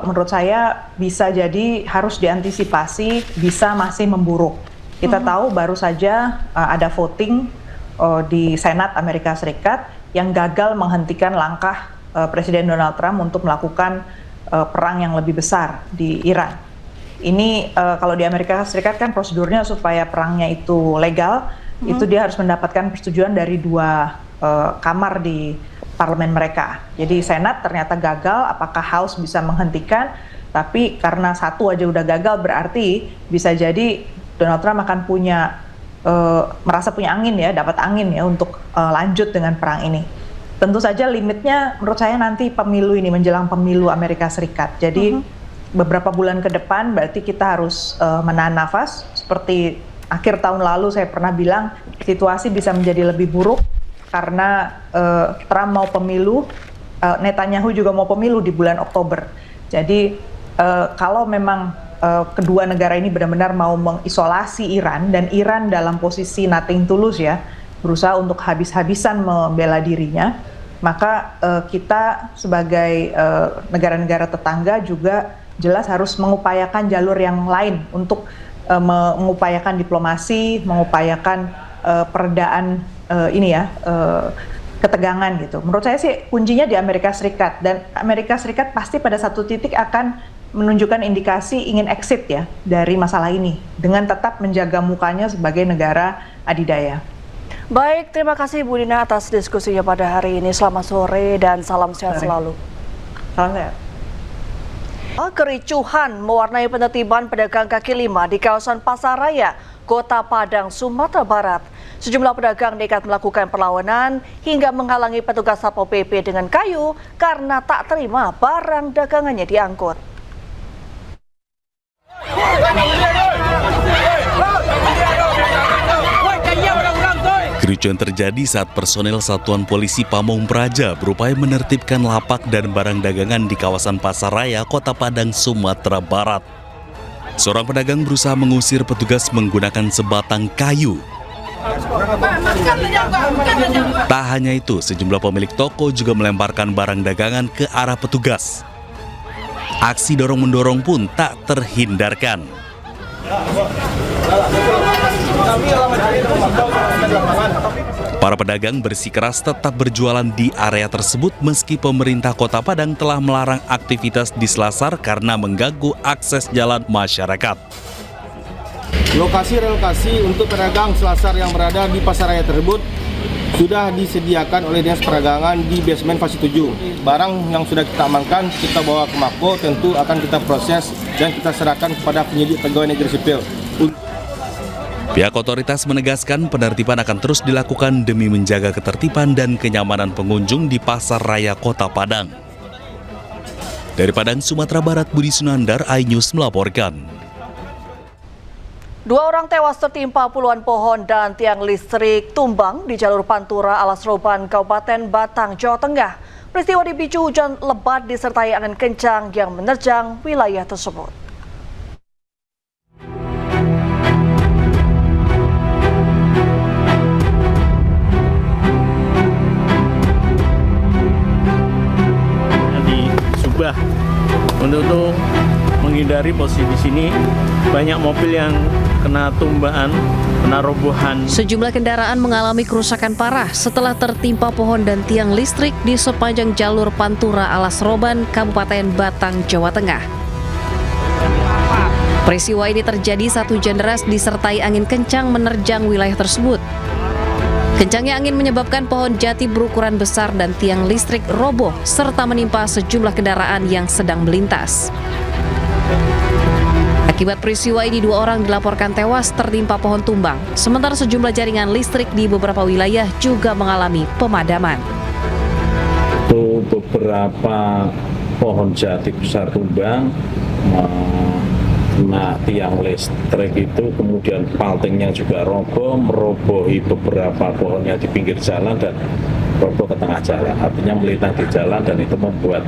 menurut saya bisa jadi harus diantisipasi, bisa masih memburuk. Kita tahu baru saja ada voting di Senat Amerika Serikat yang gagal menghentikan langkah Presiden Donald Trump untuk melakukan perang yang lebih besar di Iran. Ini kalau di Amerika Serikat kan prosedurnya supaya perangnya itu legal, itu dia harus mendapatkan persetujuan dari 2 kamar di parlemen mereka. Jadi Senat ternyata gagal, apakah House bisa menghentikan, tapi karena 1 aja udah gagal berarti bisa jadi Donald Trump akan merasa punya angin ya, dapat angin ya untuk lanjut dengan perang ini. Tentu saja limitnya menurut saya nanti pemilu ini, menjelang pemilu Amerika Serikat. Jadi beberapa bulan ke depan berarti kita harus menahan nafas. Seperti akhir tahun lalu saya pernah bilang situasi bisa menjadi lebih buruk karena Trump mau pemilu, Netanyahu juga mau pemilu di bulan Oktober. Jadi kalau memang kedua negara ini benar-benar mau mengisolasi Iran, dan Iran dalam posisi nothing to lose ya, berusaha untuk habis-habisan membela dirinya, maka kita sebagai negara-negara tetangga juga jelas harus mengupayakan jalur yang lain untuk mengupayakan diplomasi, mengupayakan peredaan ketegangan gitu. Menurut saya sih kuncinya di Amerika Serikat, dan Amerika Serikat pasti pada satu titik akan menunjukkan indikasi ingin exit ya dari masalah ini dengan tetap menjaga mukanya sebagai negara adidaya. Baik, terima kasih Bu Dina atas diskusinya pada hari ini. Selamat sore dan salam sehat selalu. Salam sehat. Kericuhan mewarnai penertiban pedagang kaki lima di kawasan Pasaraya, Kota Padang, Sumatera Barat. Sejumlah pedagang nekat melakukan perlawanan hingga menghalangi petugas Satpol PP dengan kayu karena tak terima barang dagangannya diangkut. Kericuan terjadi saat personel Satuan Polisi Pamong Praja berupaya menertibkan lapak dan barang dagangan di kawasan Pasar Raya, Kota Padang, Sumatera Barat. Seorang pedagang berusaha mengusir petugas menggunakan sebatang kayu. Tak hanya itu, sejumlah pemilik toko juga melemparkan barang dagangan ke arah petugas. Aksi dorong-mendorong pun tak terhindarkan. Para pedagang bersikeras tetap berjualan di area tersebut meski pemerintah Kota Padang telah melarang aktivitas di selasar karena mengganggu akses jalan masyarakat. Lokasi relokasi untuk pedagang selasar yang berada di pasar raya tersebut sudah disediakan oleh Dinas Perdagangan di basement fase 7. Barang yang sudah kita amankan kita bawa ke Mako, tentu akan kita proses dan kita serahkan kepada penyidik pegawai negeri sipil. Pihak otoritas menegaskan penertiban akan terus dilakukan demi menjaga ketertiban dan kenyamanan pengunjung di Pasar Raya Kota Padang. Dari Padang, Sumatera Barat, Budi Sunandar, iNews melaporkan. 2 orang tewas tertimpa puluhan pohon dan tiang listrik tumbang di jalur Pantura Alas Roban, Kabupaten Batang, Jawa Tengah. Peristiwa dipicu hujan lebat disertai angin kencang yang menerjang wilayah tersebut. Untuk menghindari posisi di sini, banyak mobil yang kena tumbaan, kena robohan. Sejumlah kendaraan mengalami kerusakan parah setelah tertimpa pohon dan tiang listrik di sepanjang jalur Pantura Alas Roban, Kabupaten Batang, Jawa Tengah. Peristiwa ini terjadi saat hujan deras disertai angin kencang menerjang wilayah tersebut. Kencangnya angin menyebabkan pohon jati berukuran besar dan tiang listrik roboh serta menimpa sejumlah kendaraan yang sedang melintas. Akibat peristiwa ini 2 orang dilaporkan tewas tertimpa pohon tumbang, sementara sejumlah jaringan listrik di beberapa wilayah juga mengalami pemadaman. Beberapa pohon jati besar tumbang, tiang listrik itu, kemudian paltingnya juga roboh, merobohi beberapa pohonnya di pinggir jalan dan roboh ke tengah jalan, artinya melintang di jalan dan itu membuat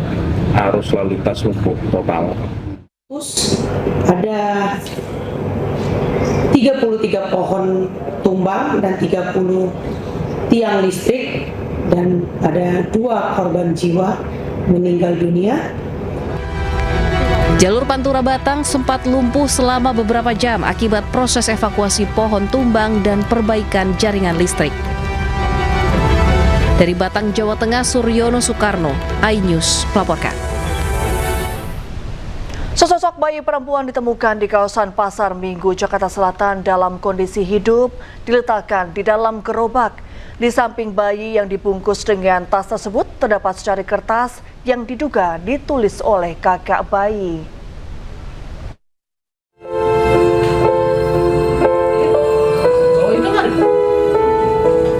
arus lalu lintas lumpuh total. Ada 33 pohon tumbang dan 30 tiang listrik dan ada 2 korban jiwa meninggal dunia. Jalur Pantura Batang sempat lumpuh selama beberapa jam akibat proses evakuasi pohon tumbang dan perbaikan jaringan listrik. Dari Batang, Jawa Tengah, Suryono Soekarno, iNews melaporkan. Sesosok bayi perempuan ditemukan di kawasan Pasar Minggu, Jakarta Selatan dalam kondisi hidup, diletakkan di dalam gerobak. Di samping bayi yang dibungkus dengan tas tersebut, terdapat secari kertas yang diduga ditulis oleh kakak bayi.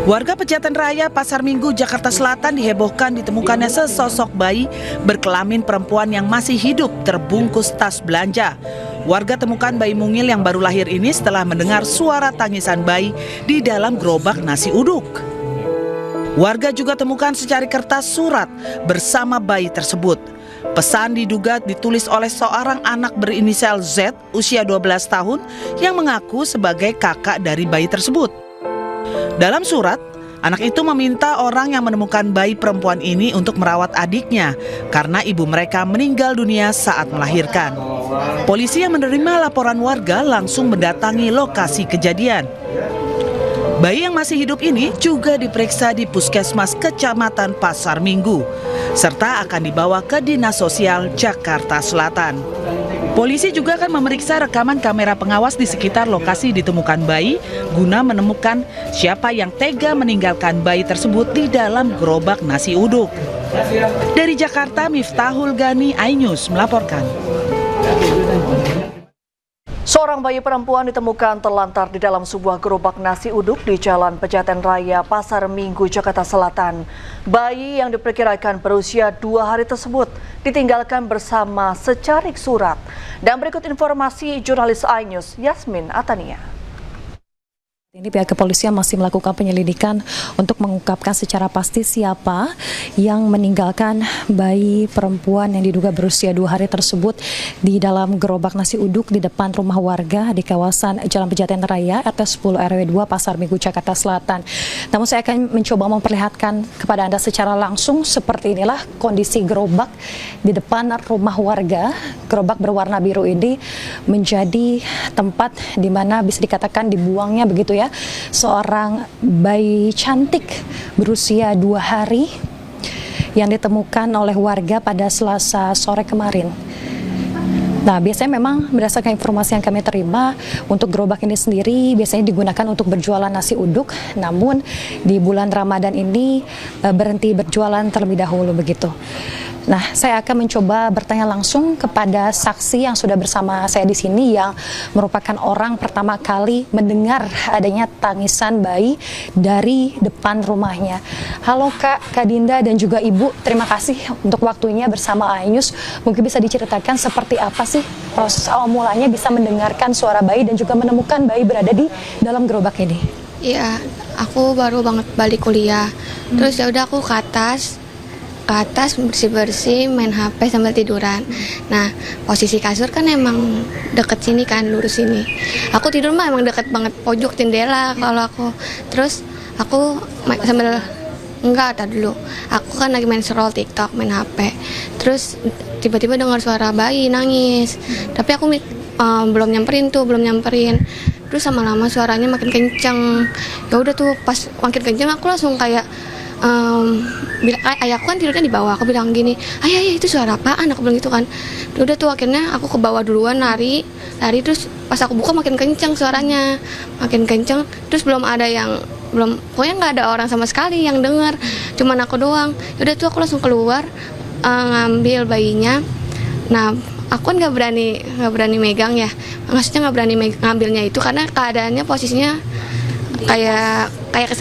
Warga Pejaten Raya, Pasar Minggu, Jakarta Selatan dihebohkan ditemukannya sesosok bayi berkelamin perempuan yang masih hidup terbungkus tas belanja. Warga temukan bayi mungil yang baru lahir ini setelah mendengar suara tangisan bayi di dalam gerobak nasi uduk. Warga juga temukan secari kertas surat bersama bayi tersebut. Pesan diduga ditulis oleh seorang anak berinisial Z usia 12 tahun yang mengaku sebagai kakak dari bayi tersebut. Dalam surat, anak itu meminta orang yang menemukan bayi perempuan ini untuk merawat adiknya karena ibu mereka meninggal dunia saat melahirkan. Polisi yang menerima laporan warga langsung mendatangi lokasi kejadian. Bayi yang masih hidup ini juga diperiksa di Puskesmas Kecamatan Pasar Minggu, serta akan dibawa ke Dinas Sosial Jakarta Selatan. Polisi juga akan memeriksa rekaman kamera pengawas di sekitar lokasi ditemukan bayi guna menemukan siapa yang tega meninggalkan bayi tersebut di dalam gerobak nasi uduk. Dari Jakarta, Miftahul Gani, iNews melaporkan. Seorang bayi perempuan ditemukan terlantar di dalam sebuah gerobak nasi uduk di Jalan Pejaten Raya, Pasar Minggu, Jakarta Selatan. Bayi yang diperkirakan berusia 2 hari tersebut ditinggalkan bersama secarik surat. Dan berikut informasi jurnalis iNews Yasmin Atania. Ini pihak kepolisian masih melakukan penyelidikan untuk mengungkapkan secara pasti siapa yang meninggalkan bayi perempuan yang diduga berusia 2 hari tersebut di dalam gerobak nasi uduk di depan rumah warga di kawasan Jalan Pejaten Raya RT 10 RW 2 Pasar Minggu Jakarta Selatan. Namun saya akan mencoba memperlihatkan kepada Anda secara langsung seperti inilah kondisi gerobak di depan rumah warga. Gerobak berwarna biru ini menjadi tempat di mana bisa dikatakan dibuangnya begitu ya seorang bayi cantik berusia 2 hari yang ditemukan oleh warga pada Selasa sore kemarin. Nah, biasanya memang berdasarkan informasi yang kami terima, untuk gerobak ini sendiri biasanya digunakan untuk berjualan nasi uduk, namun di bulan Ramadan ini berhenti berjualan terlebih dahulu begitu. Nah, saya akan mencoba bertanya langsung kepada saksi yang sudah bersama saya di sini yang merupakan orang pertama kali mendengar adanya tangisan bayi dari depan rumahnya. Halo Kak Dinda dan juga Ibu, terima kasih untuk waktunya bersama Ainus. Mungkin bisa diceritakan seperti apa sih proses awal mulanya bisa mendengarkan suara bayi dan juga menemukan bayi berada di dalam gerobak ini? Iya, aku baru banget balik kuliah. Terus ya udah aku ke atas bersih-bersih, main HP sambil tiduran. Nah, posisi kasur kan emang deket sini kan, lurus sini. Aku tidur mah emang deket banget pojok jendela kalau aku. Terus aku sambil tadi dulu. Aku kan lagi main scroll TikTok, main HP. Terus tiba-tiba dengar suara bayi nangis. Tapi aku belum nyamperin. Terus lama-lama suaranya makin kenceng. Ya udah tuh pas makin kenceng aku langsung kayak ayahku kan tidurnya di bawah, aku bilang gini, ayah itu suara apaan, aku bilang gitu kan. Udah tuh akhirnya aku ke bawah duluan lari terus pas aku buka makin kenceng suaranya, terus pokoknya nggak ada orang sama sekali yang dengar, cuman aku doang. Udah tuh aku langsung keluar ngambil bayinya. Nah, aku kan nggak berani megang ya, maksudnya nggak berani ngambilnya itu karena keadaannya posisinya kayak ke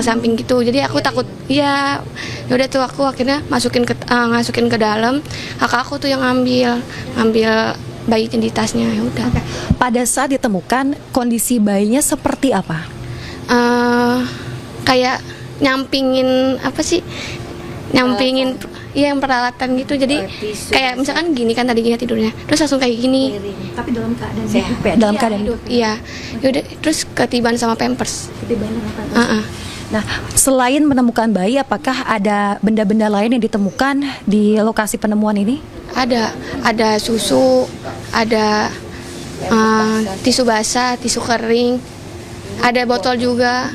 samping gitu, jadi aku takut. Ya udah tuh aku akhirnya masukin ke dalam. Kakak aku tuh yang ngambil bayi di tasnya. Ya udah. Pada saat ditemukan kondisi bayinya seperti apa? Kayak nyampingin yang peralatan gitu. Jadi kayak misalkan gini kan tadinya tidurnya, terus langsung kayak gini. Tapi dalam keadaan hidup ya? Dalam keadaan hidup. Iya. Yaudah, terus ketiban sama pampers. Nah, selain menemukan bayi, apakah ada benda-benda lain yang ditemukan di lokasi penemuan ini? Ada susu, ada tisu basah, tisu kering, ada botol juga.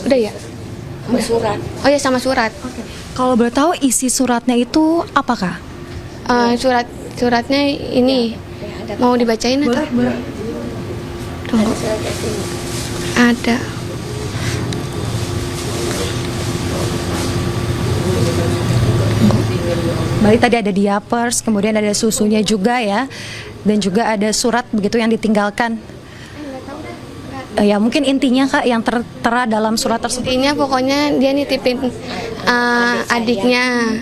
Udah ya? Sama surat. Oh ya, sama surat. Kalau boleh tahu isi suratnya itu apakah? Suratnya ini mau dibacain atau? Boleh. Tunggu. Ada. Baik, tadi ada diapers, kemudian ada susunya juga ya, dan juga ada surat begitu yang ditinggalkan. Ya mungkin intinya Kak yang tertera dalam surat tersebut. Intinya pokoknya dia nitipin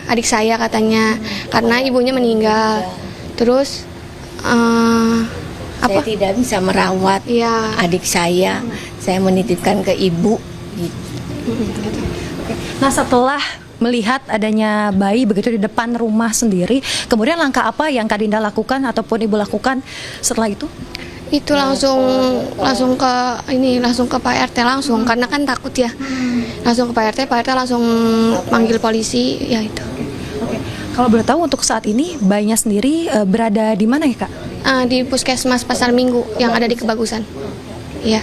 adik saya katanya, karena ibunya meninggal. Terus saya tidak bisa merawat adik saya menitipkan ke ibu. Gitu. Nah, setelah melihat adanya bayi begitu di depan rumah sendiri, kemudian langkah apa yang Kak Dinda lakukan ataupun Ibu lakukan setelah itu? Itu langsung ke Pak RT langsung, karena kan takut ya. Langsung ke Pak RT langsung manggil polisi ya itu. Oke. Kalau boleh tahu untuk saat ini bayinya sendiri berada di mana ya Kak? Di Puskesmas Pasar Minggu yang ada di Kebagusan. Iya.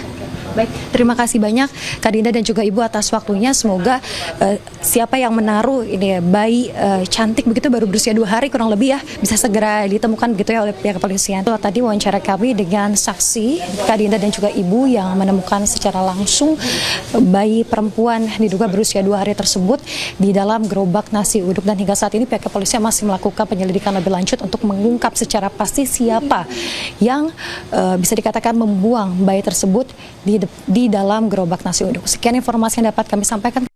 Baik, terima kasih banyak Kak Dinda dan juga Ibu atas waktunya. Semoga siapa yang menaruh ini bayi cantik begitu baru berusia 2 hari kurang lebih ya bisa segera ditemukan begitu ya oleh pihak kepolisian. Tadi wawancara kami dengan saksi Kak Dinda dan juga Ibu yang menemukan secara langsung bayi perempuan diduga berusia 2 hari tersebut di dalam gerobak nasi uduk, dan hingga saat ini pihak kepolisian masih melakukan penyelidikan lebih lanjut untuk mengungkap secara pasti siapa yang bisa dikatakan membuang bayi tersebut di dalam gerobak nasi uduk. Sekian informasi yang dapat kami sampaikan.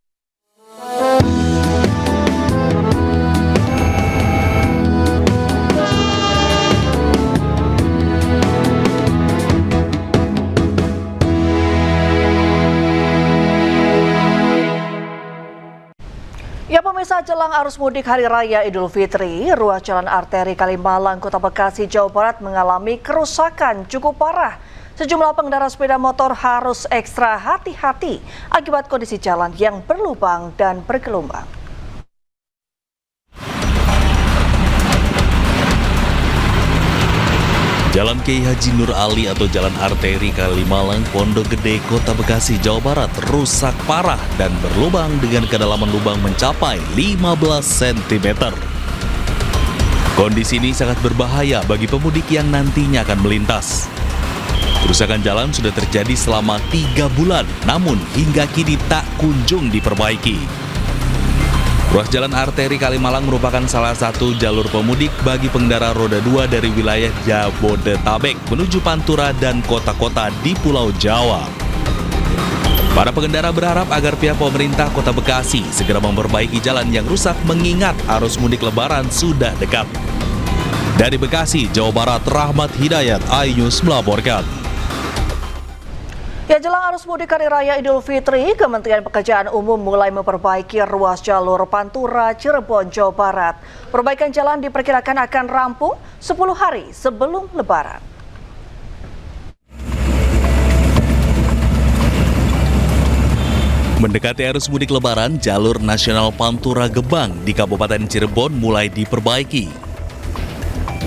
Pemirsa, jelang arus mudik Hari Raya Idul Fitri, ruas jalan arteri Kalimalang, Kota Bekasi, Jawa Barat mengalami kerusakan cukup parah. Sejumlah pengendara sepeda motor harus ekstra hati-hati akibat kondisi jalan yang berlubang dan bergelombang. Jalan Kiai Haji Nur Ali atau Jalan Arteri Kalimalang, Pondok Gede, Kota Bekasi, Jawa Barat rusak parah dan berlubang dengan kedalaman lubang mencapai 15 cm. Kondisi ini sangat berbahaya bagi pemudik yang nantinya akan melintas. Kerusakan jalan sudah terjadi selama 3 bulan, namun hingga kini tak kunjung diperbaiki. Ruas Jalan Arteri Kalimalang merupakan salah satu jalur pemudik bagi pengendara roda 2 dari wilayah Jabodetabek menuju Pantura dan kota-kota di Pulau Jawa. Para pengendara berharap agar pihak pemerintah Kota Bekasi segera memperbaiki jalan yang rusak mengingat arus mudik Lebaran sudah dekat. Dari Bekasi, Jawa Barat, Rahmat Hidayat, iNews melaporkan. Ya, jelang arus mudik Hari Raya Idul Fitri, Kementerian Pekerjaan Umum mulai memperbaiki ruas jalur Pantura Cirebon, Jawa Barat. Perbaikan jalan diperkirakan akan rampung 10 hari sebelum Lebaran. Mendekati arus mudik Lebaran, jalur nasional Pantura Gebang di Kabupaten Cirebon mulai diperbaiki.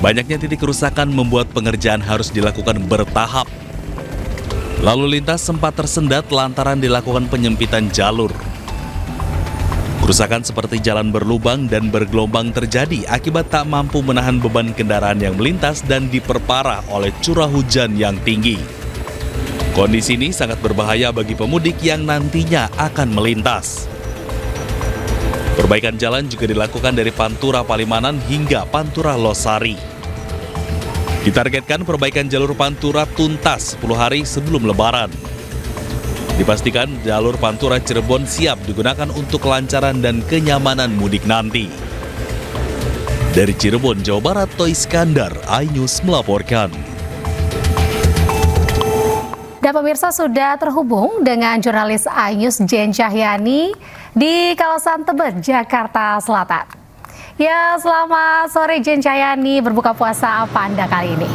Banyaknya titik kerusakan membuat pengerjaan harus dilakukan bertahap. Lalu lintas sempat tersendat lantaran dilakukan penyempitan jalur. Kerusakan seperti jalan berlubang dan bergelombang terjadi akibat tak mampu menahan beban kendaraan yang melintas dan diperparah oleh curah hujan yang tinggi. Kondisi ini sangat berbahaya bagi pemudik yang nantinya akan melintas. Perbaikan jalan juga dilakukan dari Pantura Palimanan hingga Pantura Losari. Ditargetkan perbaikan jalur Pantura tuntas 10 hari sebelum Lebaran. Dipastikan jalur Pantura Cirebon siap digunakan untuk kelancaran dan kenyamanan mudik nanti. Dari Cirebon, Jawa Barat, Toy Iskandar, iNews melaporkan. Dan pemirsa sudah terhubung dengan jurnalis iNews Jen Cahyani di kawasan Tebet, Jakarta Selatan. Ya, selamat sore Jen Cahyani, berbuka puasa apa Anda kali ini?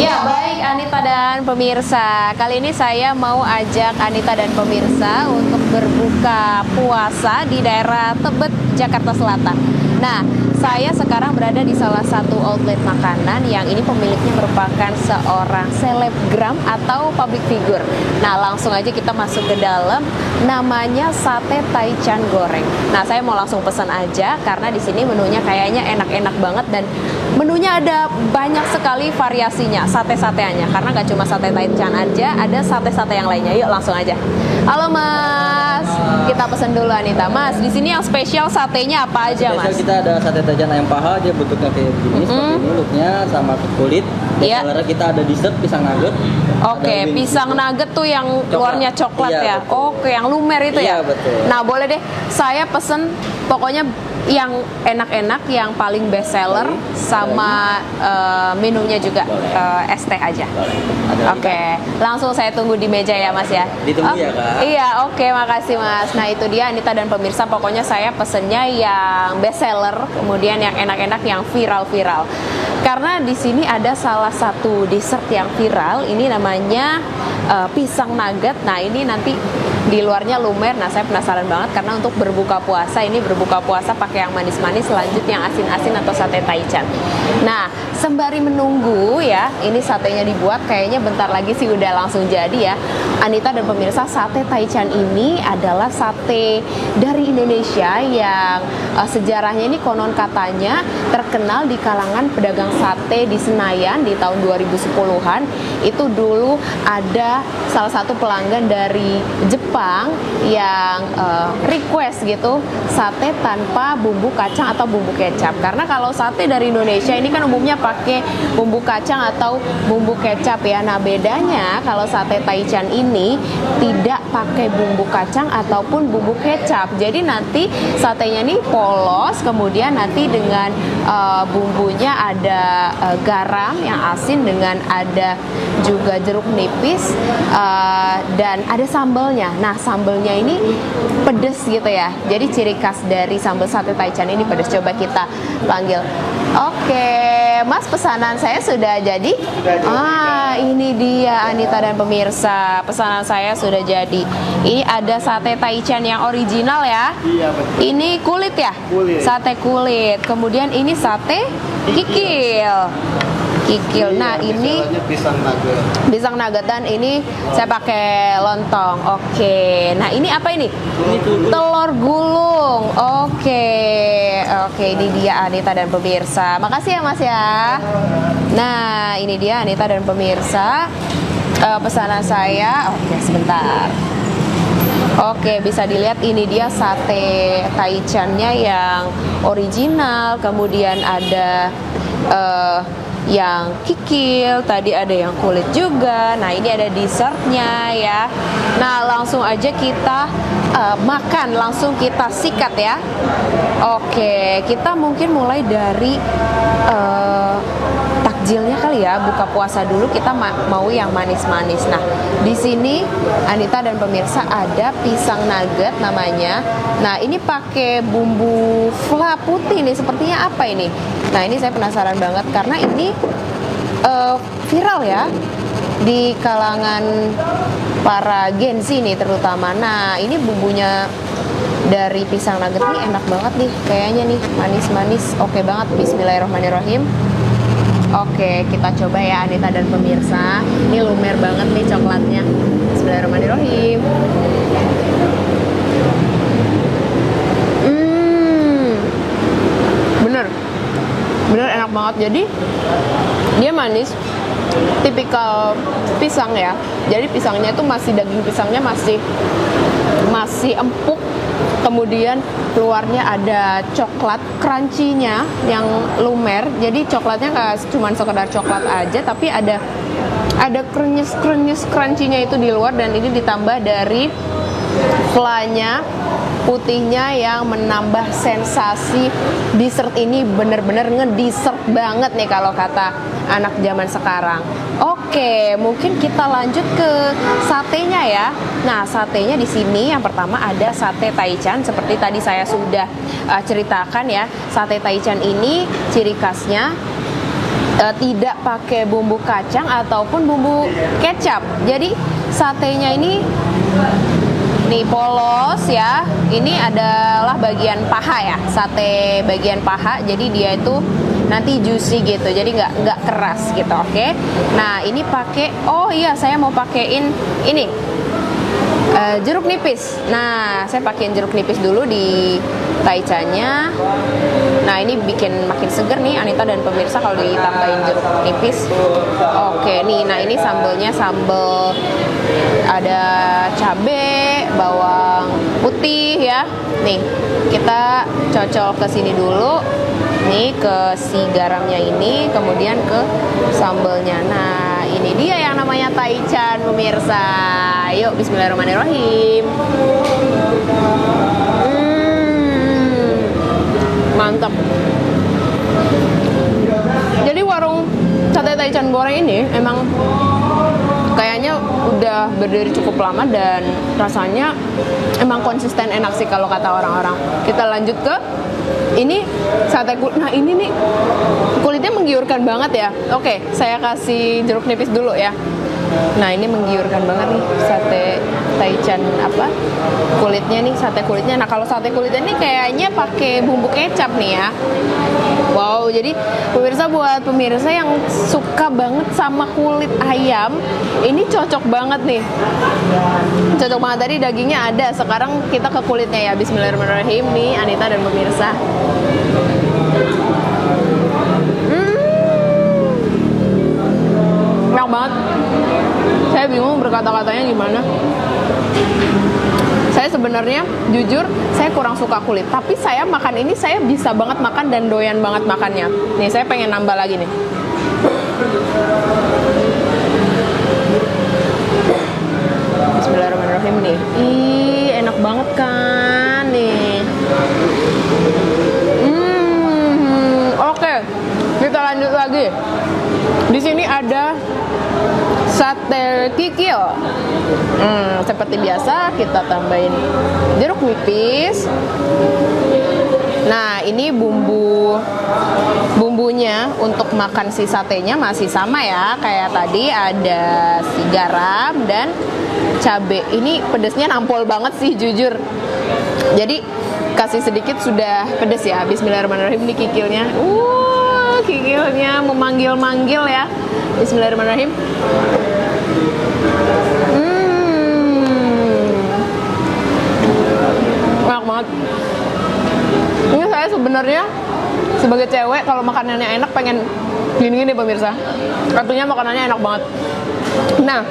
Ya, baik Anita dan pemirsa. Kali ini saya mau ajak Anita dan pemirsa untuk berbuka puasa di daerah Tebet, Jakarta Selatan. Nah, saya sekarang berada di salah satu outlet makanan yang ini pemiliknya merupakan seorang selebgram atau public figure. Nah, langsung aja kita masuk ke dalam. Namanya Sate Taichan Goreng. Nah, saya mau langsung pesan aja karena di sini menunya kayaknya enak-enak banget dan menunya ada banyak sekali variasinya, sate-sateannya. Karena nggak cuma sate Taichan aja, ada sate-sate yang lainnya. Yuk langsung aja. Halo Mas, kita pesen dulu Anita. Mas, di sini yang spesial satenya apa aja Mas? Spesial kita ada sate Taichan ayam paha, dia bentuknya kayak begini, seperti ini looknya sama kulit. Iya. Selera kita ada dessert pisang nugget. Oke, pisang nugget tuh yang luarnya coklat iya, ya. Betul. Oke, yang lumer itu iya, ya. Betul. Nah, boleh deh. Saya pesen pokoknya yang enak-enak, yang paling best seller sama menunya juga es teh aja. Oke, langsung saya tunggu di meja ya Mas ya. Ditunggu ya Kak. Iya, oke, makasih Mas. Nah, itu dia Anita dan pemirsa, pokoknya saya pesennya yang best seller, kemudian yang enak-enak, yang viral-viral. Karena di sini ada salah satu dessert yang viral, ini namanya pisang nugget. Nah, ini nanti di luarnya lumer. Nah, saya penasaran banget karena untuk berbuka puasa, ini berbuka puasa pakai yang manis-manis, lanjut yang asin-asin atau sate Taichan. Nah, sembari menunggu ya, ini satenya dibuat, kayaknya bentar lagi sih udah langsung jadi ya. Anita dan pemirsa, sate Taichan ini adalah sate dari Indonesia yang sejarahnya ini konon katanya terkenal di kalangan pedagang sate di Senayan di tahun 2010-an. Itu dulu ada salah satu pelanggan dari Jepang penumpang yang request gitu sate tanpa bumbu kacang atau bumbu kecap. Karena kalau sate dari Indonesia ini kan umumnya pakai bumbu kacang atau bumbu kecap ya. Nah, bedanya kalau sate Taichan ini tidak pakai bumbu kacang ataupun bumbu kecap. Jadi nanti satenya ini polos, kemudian nanti dengan bumbunya ada garam yang asin, dengan ada juga jeruk nipis, dan ada sambalnya. Nah, sambalnya ini pedes gitu ya. Jadi ciri khas dari sambal sate Taichan ini pedes. Coba kita panggil. Oke, Mas, pesanan saya sudah jadi. Ini dia Anita dan pemirsa. Pesanan saya sudah jadi. Ini ada sate Taichan yang original ya. Iya, betul. Ini kulit ya? Kulit. Sate kulit. Kemudian ini sate kikil. Nah, ini pisang nugget. pisang nugget, dan ini saya pakai lontong. Oke. Nah, ini apa ini? Telur gulung. Oke, ini dia Anita dan pemirsa. Makasih ya, Mas ya. Nah, ini dia Anita dan pemirsa. Pesanan saya. Oke, sebentar. Oke, bisa dilihat ini dia sate Taichan-nya yang original. Kemudian ada yang kikil, tadi ada yang kulit juga. Nah, ini ada dessertnya ya. Nah, langsung aja kita makan, langsung kita sikat ya. Oke, kita mungkin mulai dari takjilnya kali ya. Buka puasa dulu kita mau yang manis-manis. Nah, di sini Anita dan pemirsa ada pisang nugget namanya. Nah, ini pakai bumbu fla putih nih. Sepertinya apa ini? Nah, ini saya penasaran banget karena ini viral ya di kalangan para Gen Z nih terutama. Nah, ini bumbunya dari pisang nugget nih enak banget nih kayaknya nih, manis-manis. Oke banget. Bismillahirrahmanirrahim. Oke, kita coba ya Anita dan pemirsa. Ini lumer banget nih coklatnya. Bismillahirrahmanirrahim. Bener enak banget. Jadi dia manis, tipikal pisang ya. Jadi pisangnya itu masih, daging pisangnya masih empuk. Kemudian keluarnya ada coklat crunchy-nya yang lumer. Jadi coklatnya nggak cuma sekedar coklat aja, tapi ada krenyes crunchy-nya itu di luar, dan ini ditambah dari flanya putihnya yang menambah sensasi dessert. Ini bener-bener ngedessert banget nih kalau kata anak zaman sekarang. Oke, mungkin kita lanjut ke satenya ya. Nah, satenya di sini yang pertama ada sate Taichan. Seperti tadi saya sudah ceritakan ya, sate Taichan ini ciri khasnya tidak pakai bumbu kacang ataupun bumbu kecap. Jadi satenya ini nih polos ya. Ini adalah bagian paha ya, sate bagian paha. Jadi dia itu nanti juicy gitu, jadi nggak keras gitu. Oke. Nah, ini pakai, saya mau pakein ini jeruk nipis. Nah, saya pakein jeruk nipis dulu di Taichan-nya. Nah, ini bikin makin seger nih Anita dan pemirsa kalau ditambahin jeruk nipis. Oke nih, nah ini sambelnya sambel ada cabai, bawang putih ya. Nih, kita cocol ke sini dulu. Nih ke si garamnya ini, kemudian ke sambelnya. Nah, ini dia yang namanya Taichan pemirsa. Yuk, bismillahirrahmanirrahim. Mantap. Jadi warung sate Taichan goreng ini emang kayaknya udah berdiri cukup lama dan rasanya emang konsisten enak sih kalau kata orang-orang. Kita lanjut ke ini sate kulit. Nah, ini nih kulitnya menggiurkan banget ya. Oke, saya kasih jeruk nipis dulu ya. Nah, ini menggiurkan banget nih sate Taichan kulitnya nih, sate kulitnya. Nah, kalau sate kulitnya nih kayaknya pakai bumbu kecap nih ya. Wow, jadi pemirsa, buat pemirsa yang suka banget sama kulit ayam, ini cocok banget nih. Cocok banget. Tadi dagingnya ada, sekarang kita ke kulitnya ya. Bismillahirrahmanirrahim nih Anita dan pemirsa. Enak banget. Saya bingung berkata-katanya gimana. Saya sebenarnya jujur saya kurang suka kulit, tapi saya makan ini saya bisa banget makan dan doyan banget makannya. Nih saya pengen nambah lagi nih. Bismillahirrahmanirrahim nih. Ih, enak banget kan nih. Oke, kita lanjut lagi. Di sini ada sate kikil. Seperti biasa kita tambahin jeruk nipis. Nah, ini bumbunya untuk makan si satenya masih sama ya, kayak tadi ada si garam dan cabai. Ini pedesnya nampol banget sih jujur. Jadi kasih sedikit sudah pedes ya. Bismillahirrahmanirrahim nih kikilnya. Kikilnya memanggil-manggil ya. Bismillahirrahmanirrahim. Enak banget. Ini saya sebenarnya sebagai cewek kalau makanannya enak pengen gini-gini pemirsa. Artinya makanannya enak banget. Nah,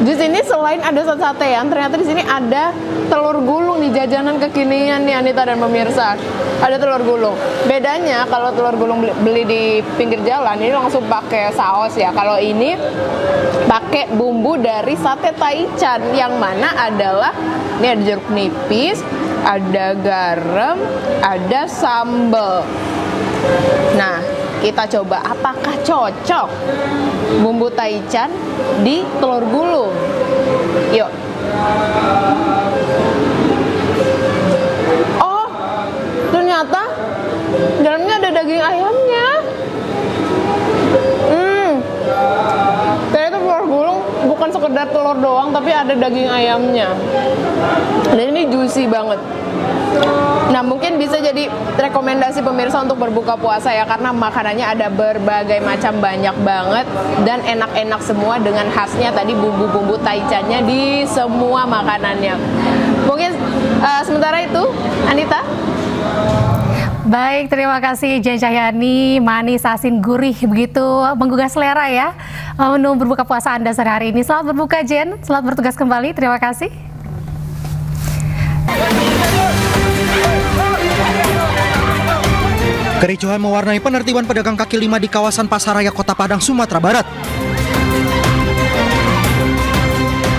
di sini selain ada sate-satean, ternyata di sini ada telur gulung di jajanan kekinian nih Anita dan pemirsa. Ada telur gulung. Bedanya kalau telur gulung beli di pinggir jalan ini langsung pakai saus ya. Kalau ini pakai bumbu dari sate taichan yang mana adalah ini ada jeruk nipis, ada garam, ada sambal. Nah, kita coba apakah cocok bumbu taichan di telur gulung. Yuk. Oh, ternyata dalamnya ada daging ayamnya. Ternyata telur gulung bukan sekedar telur doang, tapi ada daging ayamnya. Dan ini juicy banget. Nah, mungkin bisa jadi rekomendasi pemirsa untuk berbuka puasa ya, karena makanannya ada berbagai macam, banyak banget dan enak-enak semua dengan khasnya tadi bumbu-bumbu taichannya di semua makanannya. Mungkin sementara itu Anita. Baik, terima kasih Jen Cahyani, manis, asin, gurih, begitu menggugah selera ya menu berbuka puasa Anda sore hari ini. Selamat berbuka Jen, selamat bertugas kembali, terima kasih. Kericuhan mewarnai penertiban pedagang kaki lima di kawasan Pasaraya Kota Padang, Sumatera Barat.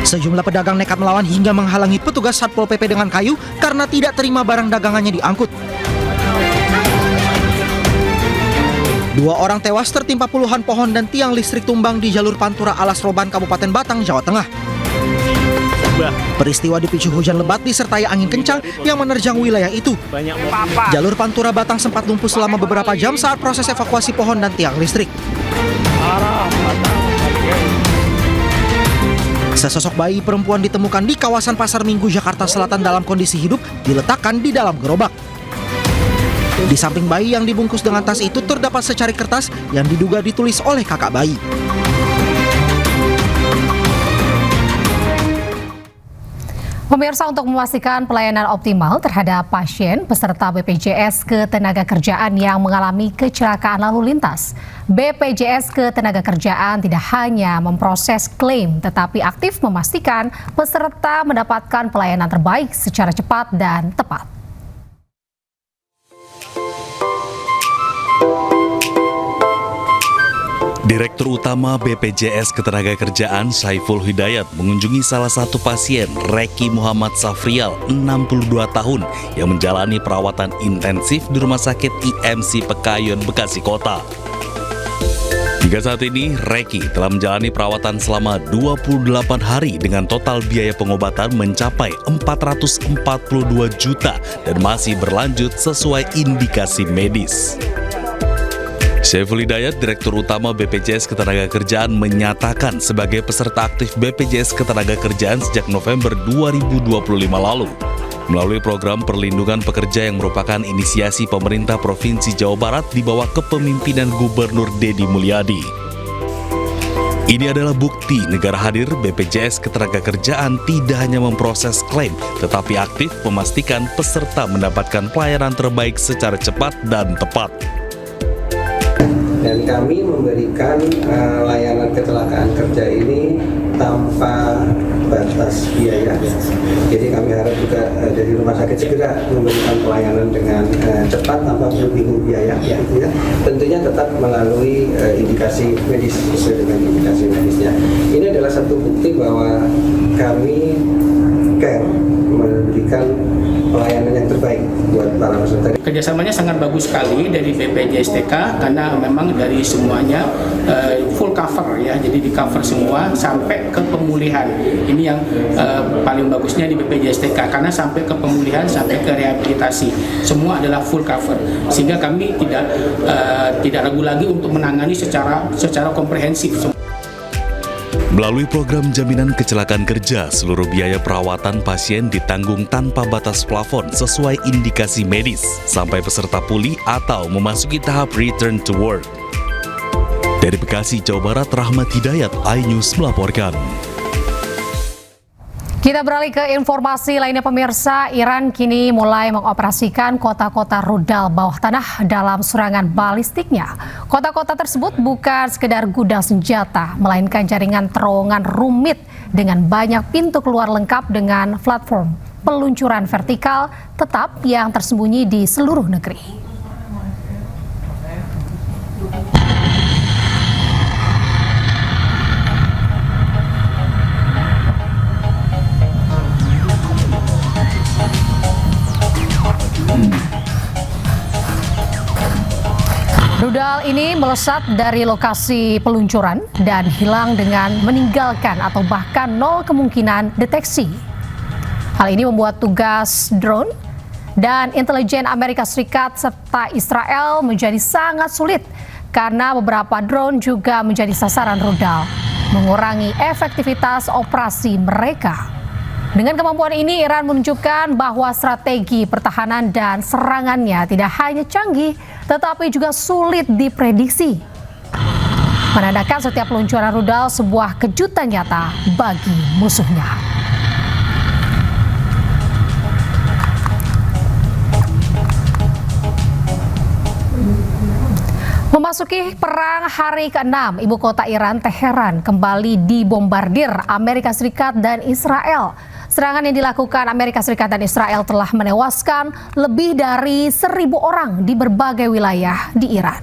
Sejumlah pedagang nekat melawan hingga menghalangi petugas Satpol PP dengan kayu karena tidak terima barang dagangannya diangkut. 2 orang tewas tertimpa puluhan pohon dan tiang listrik tumbang di jalur Pantura Alas Roban, Kabupaten Batang, Jawa Tengah. Peristiwa dipicu hujan lebat disertai angin kencang yang menerjang wilayah itu. Jalur Pantura Batang sempat lumpuh selama beberapa jam saat proses evakuasi pohon dan tiang listrik. Sesosok bayi perempuan ditemukan di kawasan Pasar Minggu, Jakarta Selatan dalam kondisi hidup diletakkan di dalam gerobak. Di samping bayi yang dibungkus dengan tas itu terdapat secari kertas yang diduga ditulis oleh kakak bayi. Pemirsa, untuk memastikan pelayanan optimal terhadap pasien peserta BPJS Ketenagakerjaan yang mengalami kecelakaan lalu lintas, BPJS Ketenagakerjaan tidak hanya memproses klaim, tetapi aktif memastikan peserta mendapatkan pelayanan terbaik secara cepat dan tepat. Direktur Utama BPJS Ketenagakerjaan Saiful Hidayat mengunjungi salah satu pasien, Reki Muhammad Safrial, 62 tahun, yang menjalani perawatan intensif di Rumah Sakit IMC Pekayon, Bekasi Kota. Hingga saat ini, Reki telah menjalani perawatan selama 28 hari dengan total biaya pengobatan mencapai 442 juta dan masih berlanjut sesuai indikasi medis. Saiful Hidayat, Direktur Utama BPJS Ketenagakerjaan, menyatakan sebagai peserta aktif BPJS Ketenagakerjaan sejak November 2025 lalu. Melalui program perlindungan pekerja yang merupakan inisiasi pemerintah Provinsi Jawa Barat di bawah kepemimpinan Gubernur Deddy Mulyadi. Ini adalah bukti negara hadir BPJS Ketenagakerjaan tidak hanya memproses klaim, tetapi aktif memastikan peserta mendapatkan pelayanan terbaik secara cepat dan tepat. Dan kami memberikan layanan kecelakaan kerja ini tanpa batas biaya. Jadi kami harap juga dari rumah sakit segera memberikan pelayanan dengan cepat tanpa bingung biaya, ya. Tentunya tetap melalui indikasi medis sesuai dengan indikasi medisnya. Ini adalah satu bukti bahwa kami care memberikan pelayanan yang terbaik buat para peserta. Kerjasamanya sangat bagus sekali dari BPJSTK karena memang dari semuanya full cover ya, jadi di cover semua sampai ke pemulihan. Ini yang paling bagusnya di BPJSTK karena sampai ke pemulihan sampai ke rehabilitasi semua adalah full cover, sehingga kami tidak ragu lagi untuk menangani secara komprehensif. Melalui program jaminan kecelakaan kerja, seluruh biaya perawatan pasien ditanggung tanpa batas plafon sesuai indikasi medis sampai peserta pulih atau memasuki tahap return to work. Dari Bekasi, Jawa Barat, Rahmat Hidayat, iNews melaporkan. Kita beralih ke informasi lainnya pemirsa, Iran kini mulai mengoperasikan kota-kota rudal bawah tanah dalam serangan balistiknya. Kota-kota tersebut bukan sekedar gudang senjata, melainkan jaringan terowongan rumit dengan banyak pintu keluar lengkap dengan platform peluncuran vertikal tetap yang tersembunyi di seluruh negeri. Rudal ini melesat dari lokasi peluncuran dan hilang dengan meninggalkan atau bahkan nol kemungkinan deteksi. Hal ini membuat tugas drone dan intelijen Amerika Serikat serta Israel menjadi sangat sulit karena beberapa drone juga menjadi sasaran rudal, mengurangi efektivitas operasi mereka. Dengan kemampuan ini, Iran menunjukkan bahwa strategi pertahanan dan serangannya tidak hanya canggih, tetapi juga sulit diprediksi. Menandakan setiap peluncuran rudal sebuah kejutan nyata bagi musuhnya. Memasuki perang hari ke-6, ibu kota Iran, Teheran, kembali dibombardir Amerika Serikat dan Israel. Serangan yang dilakukan Amerika Serikat dan Israel telah menewaskan lebih dari 1.000 orang di berbagai wilayah di Iran.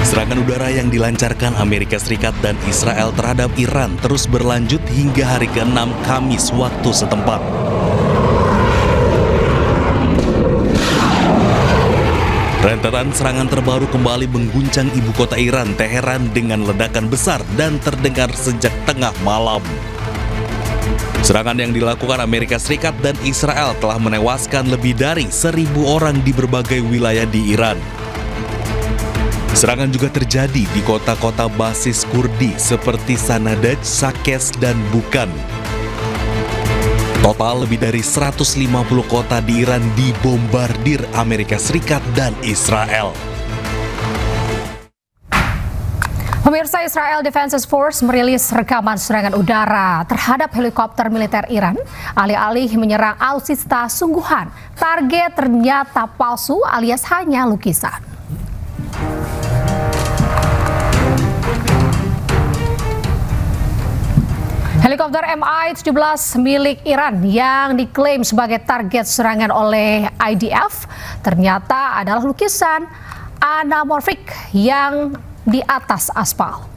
Serangan udara yang dilancarkan Amerika Serikat dan Israel terhadap Iran terus berlanjut hingga hari ke-6 Kamis waktu setempat. Rentetan serangan terbaru kembali mengguncang ibu kota Iran, Teheran, dengan ledakan besar dan terdengar sejak tengah malam. Serangan yang dilakukan Amerika Serikat dan Israel telah menewaskan lebih dari 1.000 orang di berbagai wilayah di Iran. Serangan juga terjadi di kota-kota basis Kurdi seperti Sanadaj, Sakes, dan Bukan. Total lebih dari 150 kota di Iran dibombardir Amerika Serikat dan Israel. Pemirsa, Israel Defense Force merilis rekaman serangan udara terhadap helikopter militer Iran. Alih-alih menyerang alutsista sungguhan, target ternyata palsu alias hanya lukisan. Helikopter Mi-17 milik Iran yang diklaim sebagai target serangan oleh IDF ternyata adalah lukisan anamorfik yang di atas aspal.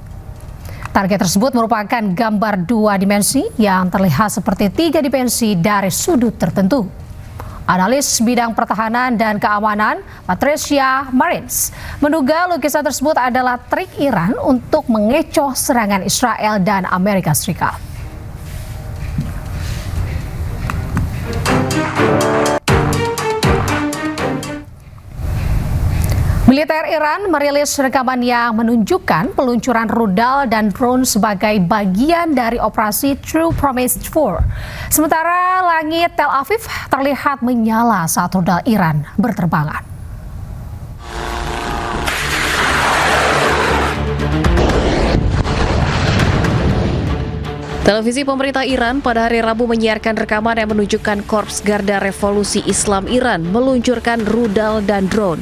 Target tersebut merupakan gambar 2 dimensi yang terlihat seperti 3 dimensi dari sudut tertentu. Analis bidang pertahanan dan keamanan Patricia Marins menduga lukisan tersebut adalah trik Iran untuk mengecoh serangan Israel dan Amerika Serikat. Militer Iran merilis rekaman yang menunjukkan peluncuran rudal dan drone sebagai bagian dari operasi True Promise 4. Sementara langit Tel Aviv terlihat menyala saat rudal Iran berterbangan. Televisi pemerintah Iran pada hari Rabu menyiarkan rekaman yang menunjukkan Korps Garda Revolusi Islam Iran meluncurkan rudal dan drone.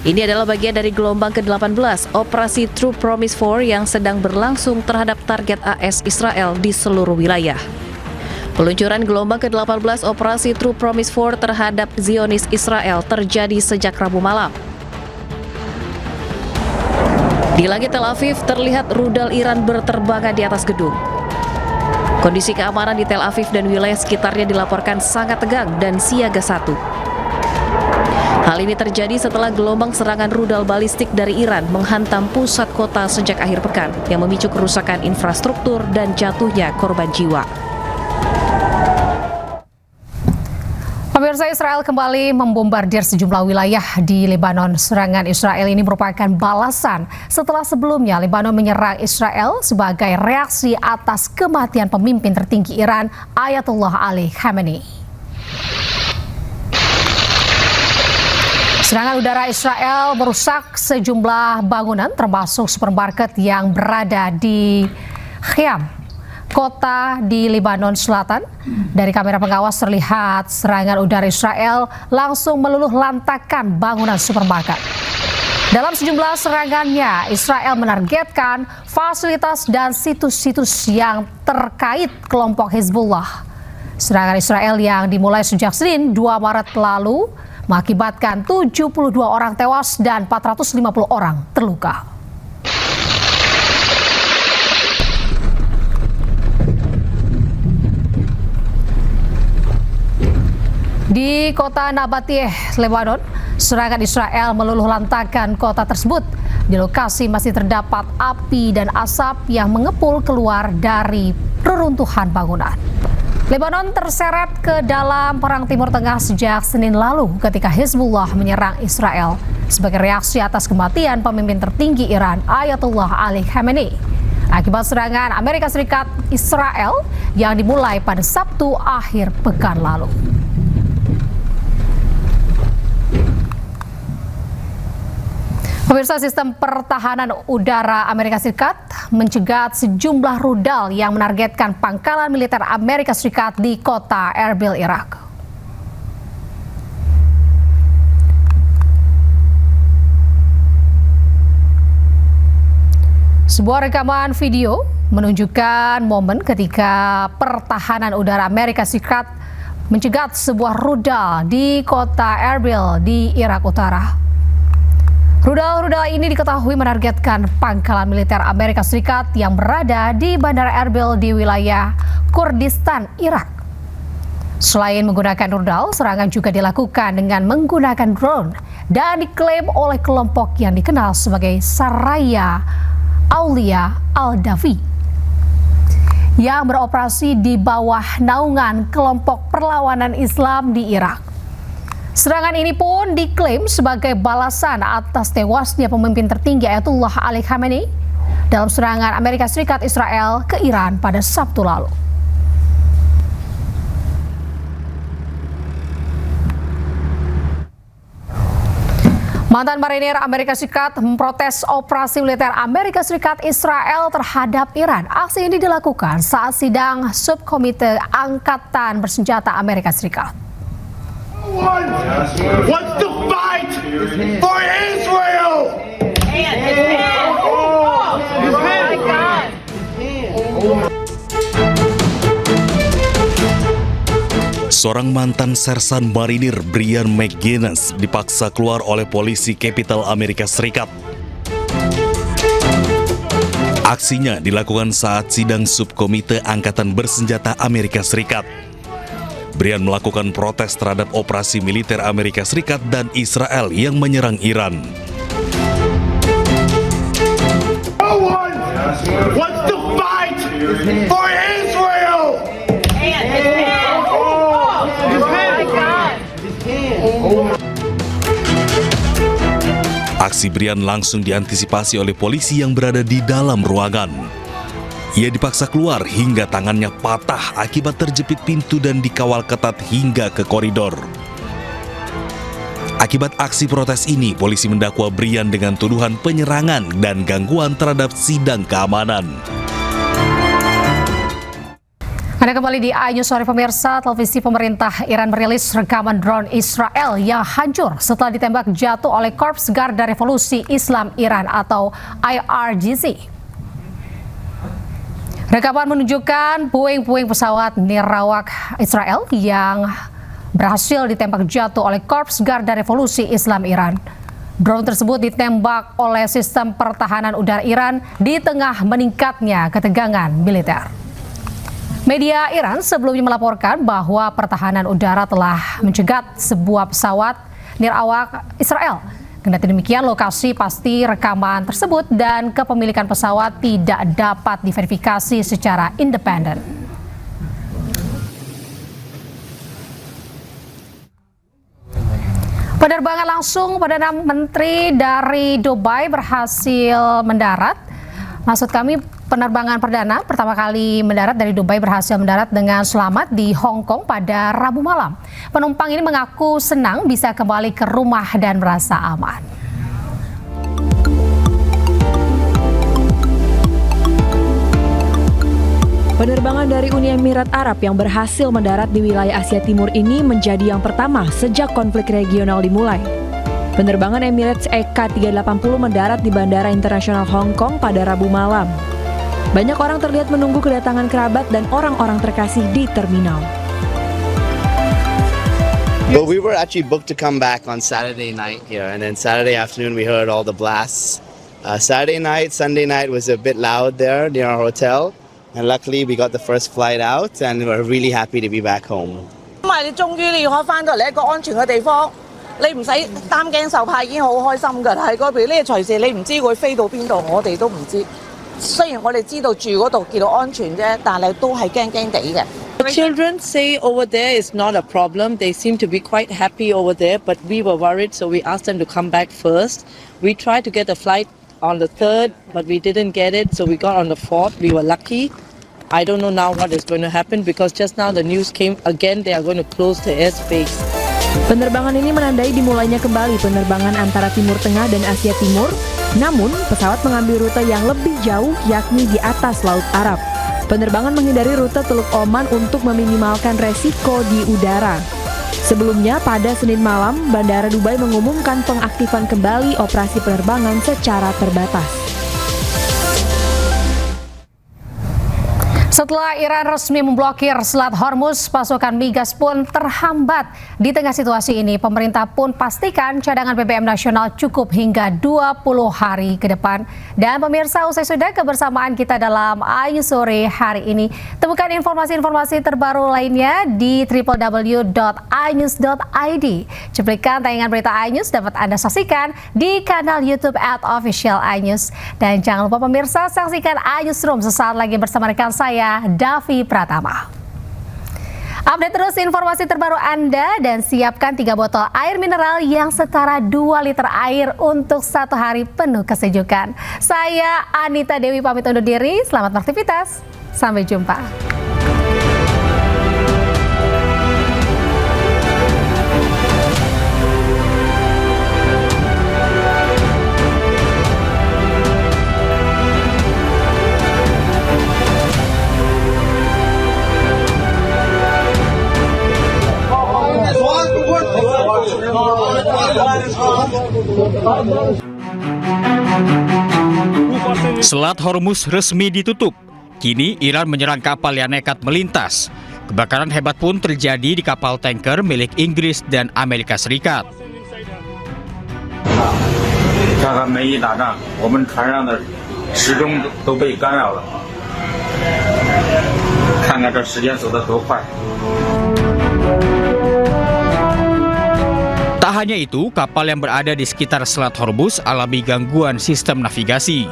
Ini adalah bagian dari gelombang ke-18 operasi True Promise 4 yang sedang berlangsung terhadap target AS Israel di seluruh wilayah. Peluncuran gelombang ke-18 operasi True Promise 4 terhadap Zionis Israel terjadi sejak Rabu malam. Di langit Tel Aviv terlihat rudal Iran berterbangan di atas gedung. Kondisi keamanan di Tel Aviv dan wilayah sekitarnya dilaporkan sangat tegang dan siaga 1. Hal ini terjadi setelah gelombang serangan rudal balistik dari Iran menghantam pusat kota sejak akhir pekan yang memicu kerusakan infrastruktur dan jatuhnya korban jiwa. Pemirsa, Israel kembali membombardir sejumlah wilayah di Lebanon. Serangan Israel ini merupakan balasan setelah sebelumnya Lebanon menyerang Israel sebagai reaksi atas kematian pemimpin tertinggi Iran, Ayatollah Ali Khamenei. Serangan udara Israel merusak sejumlah bangunan termasuk supermarket yang berada di Khiam, kota di Lebanon Selatan. Dari kamera pengawas terlihat serangan udara Israel langsung meluluh lantakkan bangunan supermarket. Dalam sejumlah serangannya, Israel menargetkan fasilitas dan situs-situs yang terkait kelompok Hezbollah. Serangan Israel yang dimulai sejak Senin 2 Maret lalu mengakibatkan 72 orang tewas dan 450 orang terluka. Di kota Nabatiyeh, Lebanon, serangan Israel meluluh lantakkan kota tersebut. Di lokasi masih terdapat api dan asap yang mengepul keluar dari reruntuhan bangunan. Lebanon terseret ke dalam Perang Timur Tengah sejak Senin lalu ketika Hezbollah menyerang Israel sebagai reaksi atas kematian pemimpin tertinggi Iran, Ayatollah Ali Khamenei, akibat serangan Amerika Serikat Israel yang dimulai pada Sabtu akhir pekan lalu. Pemirsa, sistem pertahanan udara Amerika Serikat mencegat sejumlah rudal yang menargetkan pangkalan militer Amerika Serikat di kota Erbil, Irak. Sebuah rekaman video menunjukkan momen ketika pertahanan udara Amerika Serikat mencegat sebuah rudal di kota Erbil di Irak Utara. Rudal-rudal ini diketahui menargetkan pangkalan militer Amerika Serikat yang berada di Bandara Erbil di wilayah Kurdistan, Irak. Selain menggunakan rudal, serangan juga dilakukan dengan menggunakan drone dan diklaim oleh kelompok yang dikenal sebagai Saraya Aulia Al-Dafi yang beroperasi di bawah naungan kelompok perlawanan Islam di Irak. Serangan ini pun diklaim sebagai balasan atas tewasnya pemimpin tertinggi Ayatollah Ali Khamenei dalam serangan Amerika Serikat Israel ke Iran pada Sabtu lalu. Mantan marinir Amerika Serikat memprotes operasi militer Amerika Serikat Israel terhadap Iran. Aksi ini dilakukan saat sidang subkomite Angkatan Bersenjata Amerika Serikat. Wants to fight for Israel. Seorang mantan sersan marinir, Brian McGinnis, dipaksa keluar oleh polisi Capital Amerika Serikat. Aksinya dilakukan saat sidang subkomite Angkatan Bersenjata Amerika Serikat. Brian melakukan protes terhadap operasi militer Amerika Serikat dan Israel yang menyerang Iran. No one wants to fight for Israel. Aksi Brian langsung diantisipasi oleh polisi yang berada di dalam ruangan. Ia dipaksa keluar hingga tangannya patah akibat terjepit pintu dan dikawal ketat hingga ke koridor. Akibat aksi protes ini, polisi mendakwa Brian dengan tuduhan penyerangan dan gangguan terhadap sidang keamanan. Anda kembali di iNews Sore pemirsa. Televisi pemerintah Iran merilis rekaman drone Israel yang hancur setelah ditembak jatuh oleh Korps Garda Revolusi Islam Iran atau IRGC. Rekaman menunjukkan puing-puing pesawat nirawak Israel yang berhasil ditembak jatuh oleh Korps Garda Revolusi Islam Iran. Drone tersebut ditembak oleh sistem pertahanan udara Iran di tengah meningkatnya ketegangan militer. Media Iran sebelumnya melaporkan bahwa pertahanan udara telah mencegat sebuah pesawat nirawak Israel. Kendati demikian, lokasi pasti rekaman tersebut dan kepemilikan pesawat tidak dapat diverifikasi secara independen. Penerbangan langsung Perdana Menteri dari Dubai berhasil mendarat. Maksud kami, penerbangan perdana pertama kali mendarat dari Dubai berhasil mendarat dengan selamat di Hong Kong pada Rabu malam. Penumpang ini mengaku senang bisa kembali ke rumah dan merasa aman. Penerbangan dari Uni Emirat Arab yang berhasil mendarat di wilayah Asia Timur ini menjadi yang pertama sejak konflik regional dimulai. Penerbangan Emirates EK380 mendarat di Bandara Internasional Hong Kong pada Rabu malam. Banyak orang terlihat menunggu kedatangan kerabat dan orang-orang terkasih di terminal. Well, we were actually booked to come back on Saturday night here, and then Saturday afternoon we heard all the blasts. Saturday night, Sunday night was a bit loud there near our hotel, and luckily we got the first flight out, and we're really happy to be back home. 因為你終於你可以返到嚟一個安全嘅地方，你唔使擔驚受怕，已經好開心㗎。喺嗰邊呢，隨時你唔知會飛到邊度，我哋都唔知。雖然我哋知道住嗰度叫做安全啫，但係都係驚驚地嘅。The children say over there is not a problem. They seem to be quite happy over there, but we were worried, so we asked them to come back first. We tried to get a flight on the 3rd, but we didn't get it, so we got on the 4th. We were lucky. I don't know now what is going to happen because just now the news came again they are going to close the airspace. Penerbangan ini menandai dimulainya kembali penerbangan antara Timur Tengah dan Asia Timur, namun pesawat mengambil rute yang lebih jauh yakni di atas Laut Arab. Penerbangan menghindari rute Teluk Oman untuk meminimalkan resiko di udara. Sebelumnya pada Senin malam, Bandara Dubai mengumumkan pengaktifan kembali operasi penerbangan secara terbatas. Setelah Iran resmi memblokir Selat Hormuz, pasokan migas pun terhambat. Di tengah situasi ini, pemerintah pun pastikan cadangan BBM nasional cukup hingga 20 hari ke depan. Dan pemirsa, usai sudah kebersamaan kita dalam iNews Sore hari ini. Temukan informasi-informasi terbaru lainnya di www.inews.id. Cuplikan tayangan berita iNews dapat Anda saksikan di kanal YouTube @official iNews. Dan jangan lupa pemirsa, saksikan iNewsroom sesaat lagi bersama rekan saya, Davi Pratama. Update terus informasi terbaru Anda dan siapkan 3 botol air mineral yang setara 2 liter air untuk 1 hari penuh kesejukan. Saya Anita Dewi pamit undur diri, selamat beraktivitas, sampai jumpa. Selat Hormuz resmi ditutup. Kini Iran menyerang kapal yang nekat melintas. Kebakaran hebat pun terjadi di kapal tanker milik Inggris dan Amerika Serikat. 看看没一打仗，我们船上的时钟都被干扰了。看看这时间走得多快。 Tak hanya itu, kapal yang berada di sekitar Selat Hormuz alami gangguan sistem navigasi.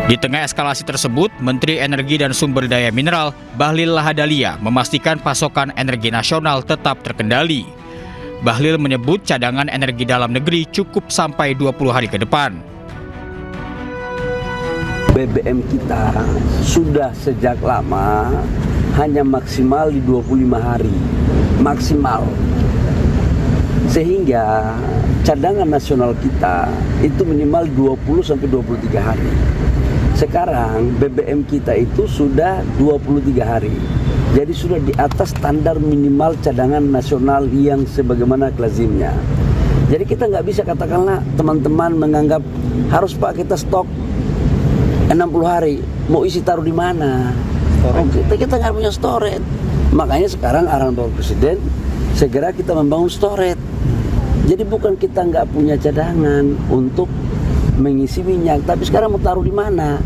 Di tengah eskalasi tersebut, Menteri Energi dan Sumber Daya Mineral Bahlil Lahadalia memastikan pasokan energi nasional tetap terkendali. Bahlil menyebut cadangan energi dalam negeri cukup sampai 20 hari ke depan. BBM kita sudah sejak lama hanya maksimal di 25 hari. Maksimal. Sehingga cadangan nasional kita itu minimal 20-23 hari. Sekarang BBM kita itu sudah 23 hari. Jadi sudah di atas standar minimal cadangan nasional yang sebagaimana lazimnya. Jadi kita nggak bisa katakanlah teman-teman menganggap harus Pak kita stok 60 hari. Mau isi taruh di mana? Kita nggak punya storage. Makanya sekarang arahan Bapak Presiden segera kita membangun storage. Jadi bukan kita nggak punya cadangan untuk mengisi minyak, tapi sekarang mau taruh di mana?